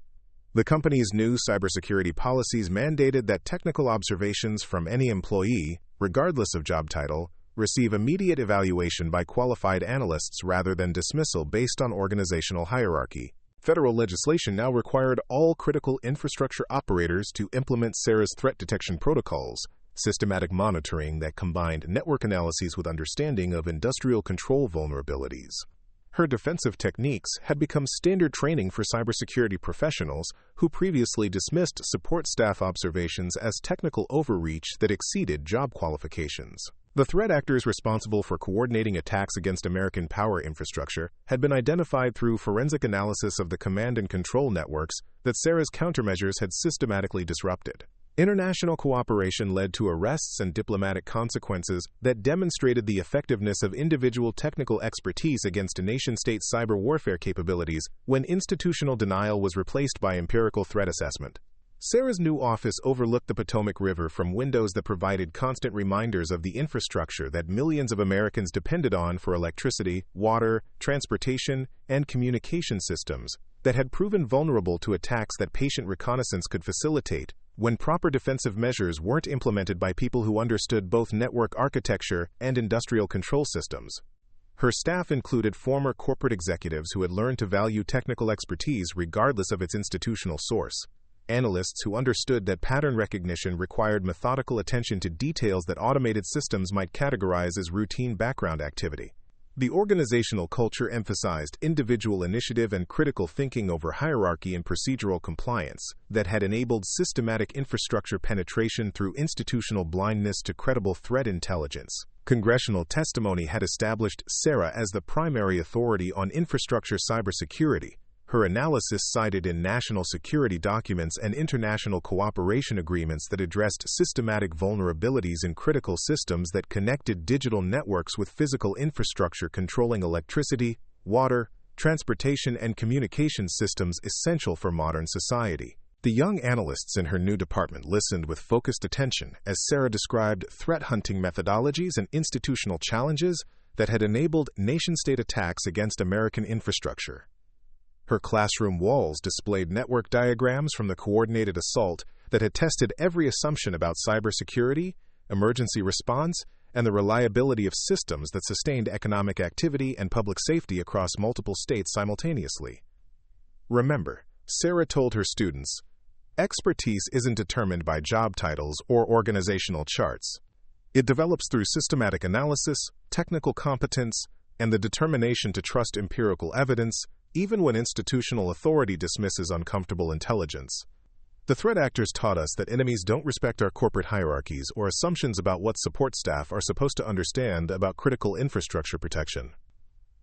The company's new cybersecurity policies mandated that technical observations from any employee, regardless of job title, receive immediate evaluation by qualified analysts rather than dismissal based on organizational hierarchy. Federal legislation now required all critical infrastructure operators to implement CERA's threat detection protocols, systematic monitoring that combined network analyses with understanding of industrial control vulnerabilities. Her defensive techniques had become standard training for cybersecurity professionals who previously dismissed support staff observations as technical overreach that exceeded job qualifications. The threat actors responsible for coordinating attacks against American power infrastructure had been identified through forensic analysis of the command and control networks that CERA's countermeasures had systematically disrupted. International cooperation led to arrests and diplomatic consequences that demonstrated the effectiveness of individual technical expertise against nation-state cyber warfare capabilities when institutional denial was replaced by empirical threat assessment. CERA's new office overlooked the Potomac River from windows that provided constant reminders of the infrastructure that millions of Americans depended on for electricity, water, transportation, and communication systems that had proven vulnerable to attacks that patient reconnaissance could facilitate when proper defensive measures weren't implemented by people who understood both network architecture and industrial control systems. Her staff included former corporate executives who had learned to value technical expertise regardless of its institutional source. Analysts who understood that pattern recognition required methodical attention to details that automated systems might categorize as routine background activity. The organizational culture emphasized individual initiative and critical thinking over hierarchy and procedural compliance that had enabled systematic infrastructure penetration through institutional blindness to credible threat intelligence. Congressional testimony had established CERA as the primary authority on infrastructure cybersecurity. Her analysis cited in national security documents and international cooperation agreements that addressed systematic vulnerabilities in critical systems that connected digital networks with physical infrastructure controlling electricity, water, transportation, and communication systems essential for modern society. The young analysts in her new department listened with focused attention as CERA described threat hunting methodologies and institutional challenges that had enabled nation-state attacks against American infrastructure. Her classroom walls displayed network diagrams from the coordinated assault that had tested every assumption about cybersecurity, emergency response, and the reliability of systems that sustained economic activity and public safety across multiple states simultaneously. Remember, CERA told her students, expertise isn't determined by job titles or organizational charts. It develops through systematic analysis, technical competence, and the determination to trust empirical evidence, even when institutional authority dismisses uncomfortable intelligence. The threat actors taught us that enemies don't respect our corporate hierarchies or assumptions about what support staff are supposed to understand about critical infrastructure protection.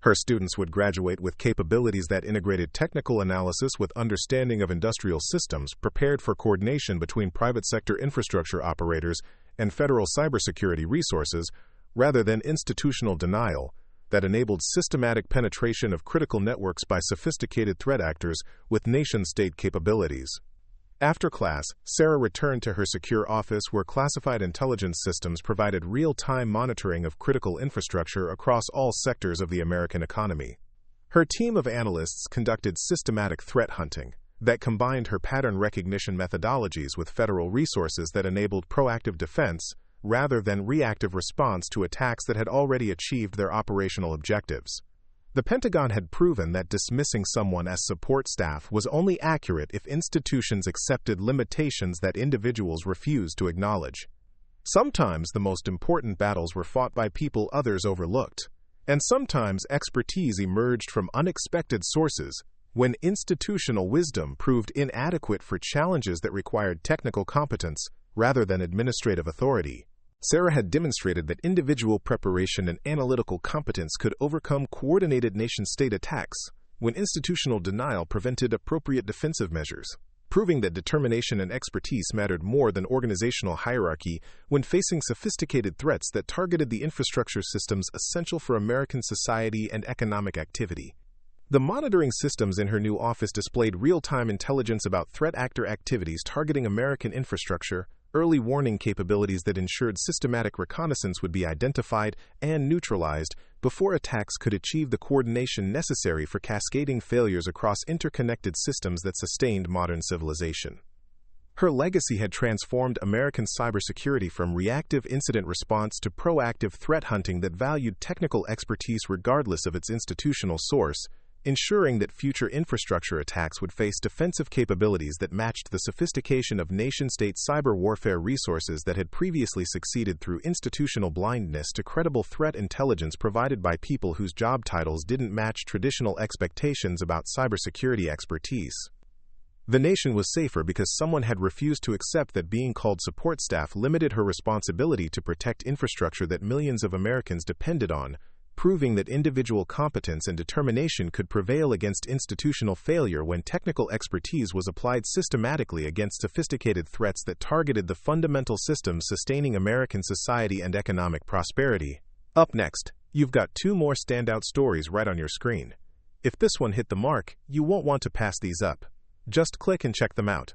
Her students would graduate with capabilities that integrated technical analysis with understanding of industrial systems, prepared for coordination between private sector infrastructure operators and federal cybersecurity resources, rather than institutional denial, that enabled systematic penetration of critical networks by sophisticated threat actors with nation-state capabilities. After class, CERA returned to her secure office where classified intelligence systems provided real-time monitoring of critical infrastructure across all sectors of the American economy. Her team of analysts conducted systematic threat hunting that combined her pattern recognition methodologies with federal resources that enabled proactive defense rather than reactive response to attacks that had already achieved their operational objectives. The Pentagon had proven that dismissing someone as support staff was only accurate if institutions accepted limitations that individuals refused to acknowledge. Sometimes the most important battles were fought by people others overlooked, and sometimes expertise emerged from unexpected sources when institutional wisdom proved inadequate for challenges that required technical competence rather than administrative authority. Sarah had demonstrated that individual preparation and analytical competence could overcome coordinated nation-state attacks when institutional denial prevented appropriate defensive measures, proving that determination and expertise mattered more than organizational hierarchy when facing sophisticated threats that targeted the infrastructure systems essential for American society and economic activity. The monitoring systems in her new office displayed real-time intelligence about threat actor activities targeting American infrastructure, early warning capabilities that ensured systematic reconnaissance would be identified and neutralized before attacks could achieve the coordination necessary for cascading failures across interconnected systems that sustained modern civilization. Her legacy had transformed American cybersecurity from reactive incident response to proactive threat hunting that valued technical expertise regardless of its institutional source, ensuring that future infrastructure attacks would face defensive capabilities that matched the sophistication of nation-state cyber warfare resources that had previously succeeded through institutional blindness to credible threat intelligence provided by people whose job titles didn't match traditional expectations about cybersecurity expertise. The nation was safer because someone had refused to accept that being called support staff limited her responsibility to protect infrastructure that millions of Americans depended on, proving that individual competence and determination could prevail against institutional failure when technical expertise was applied systematically against sophisticated threats that targeted the fundamental systems sustaining American society and economic prosperity. Up next, you've got two more standout stories right on your screen. If this one hit the mark, you won't want to pass these up. Just click and check them out.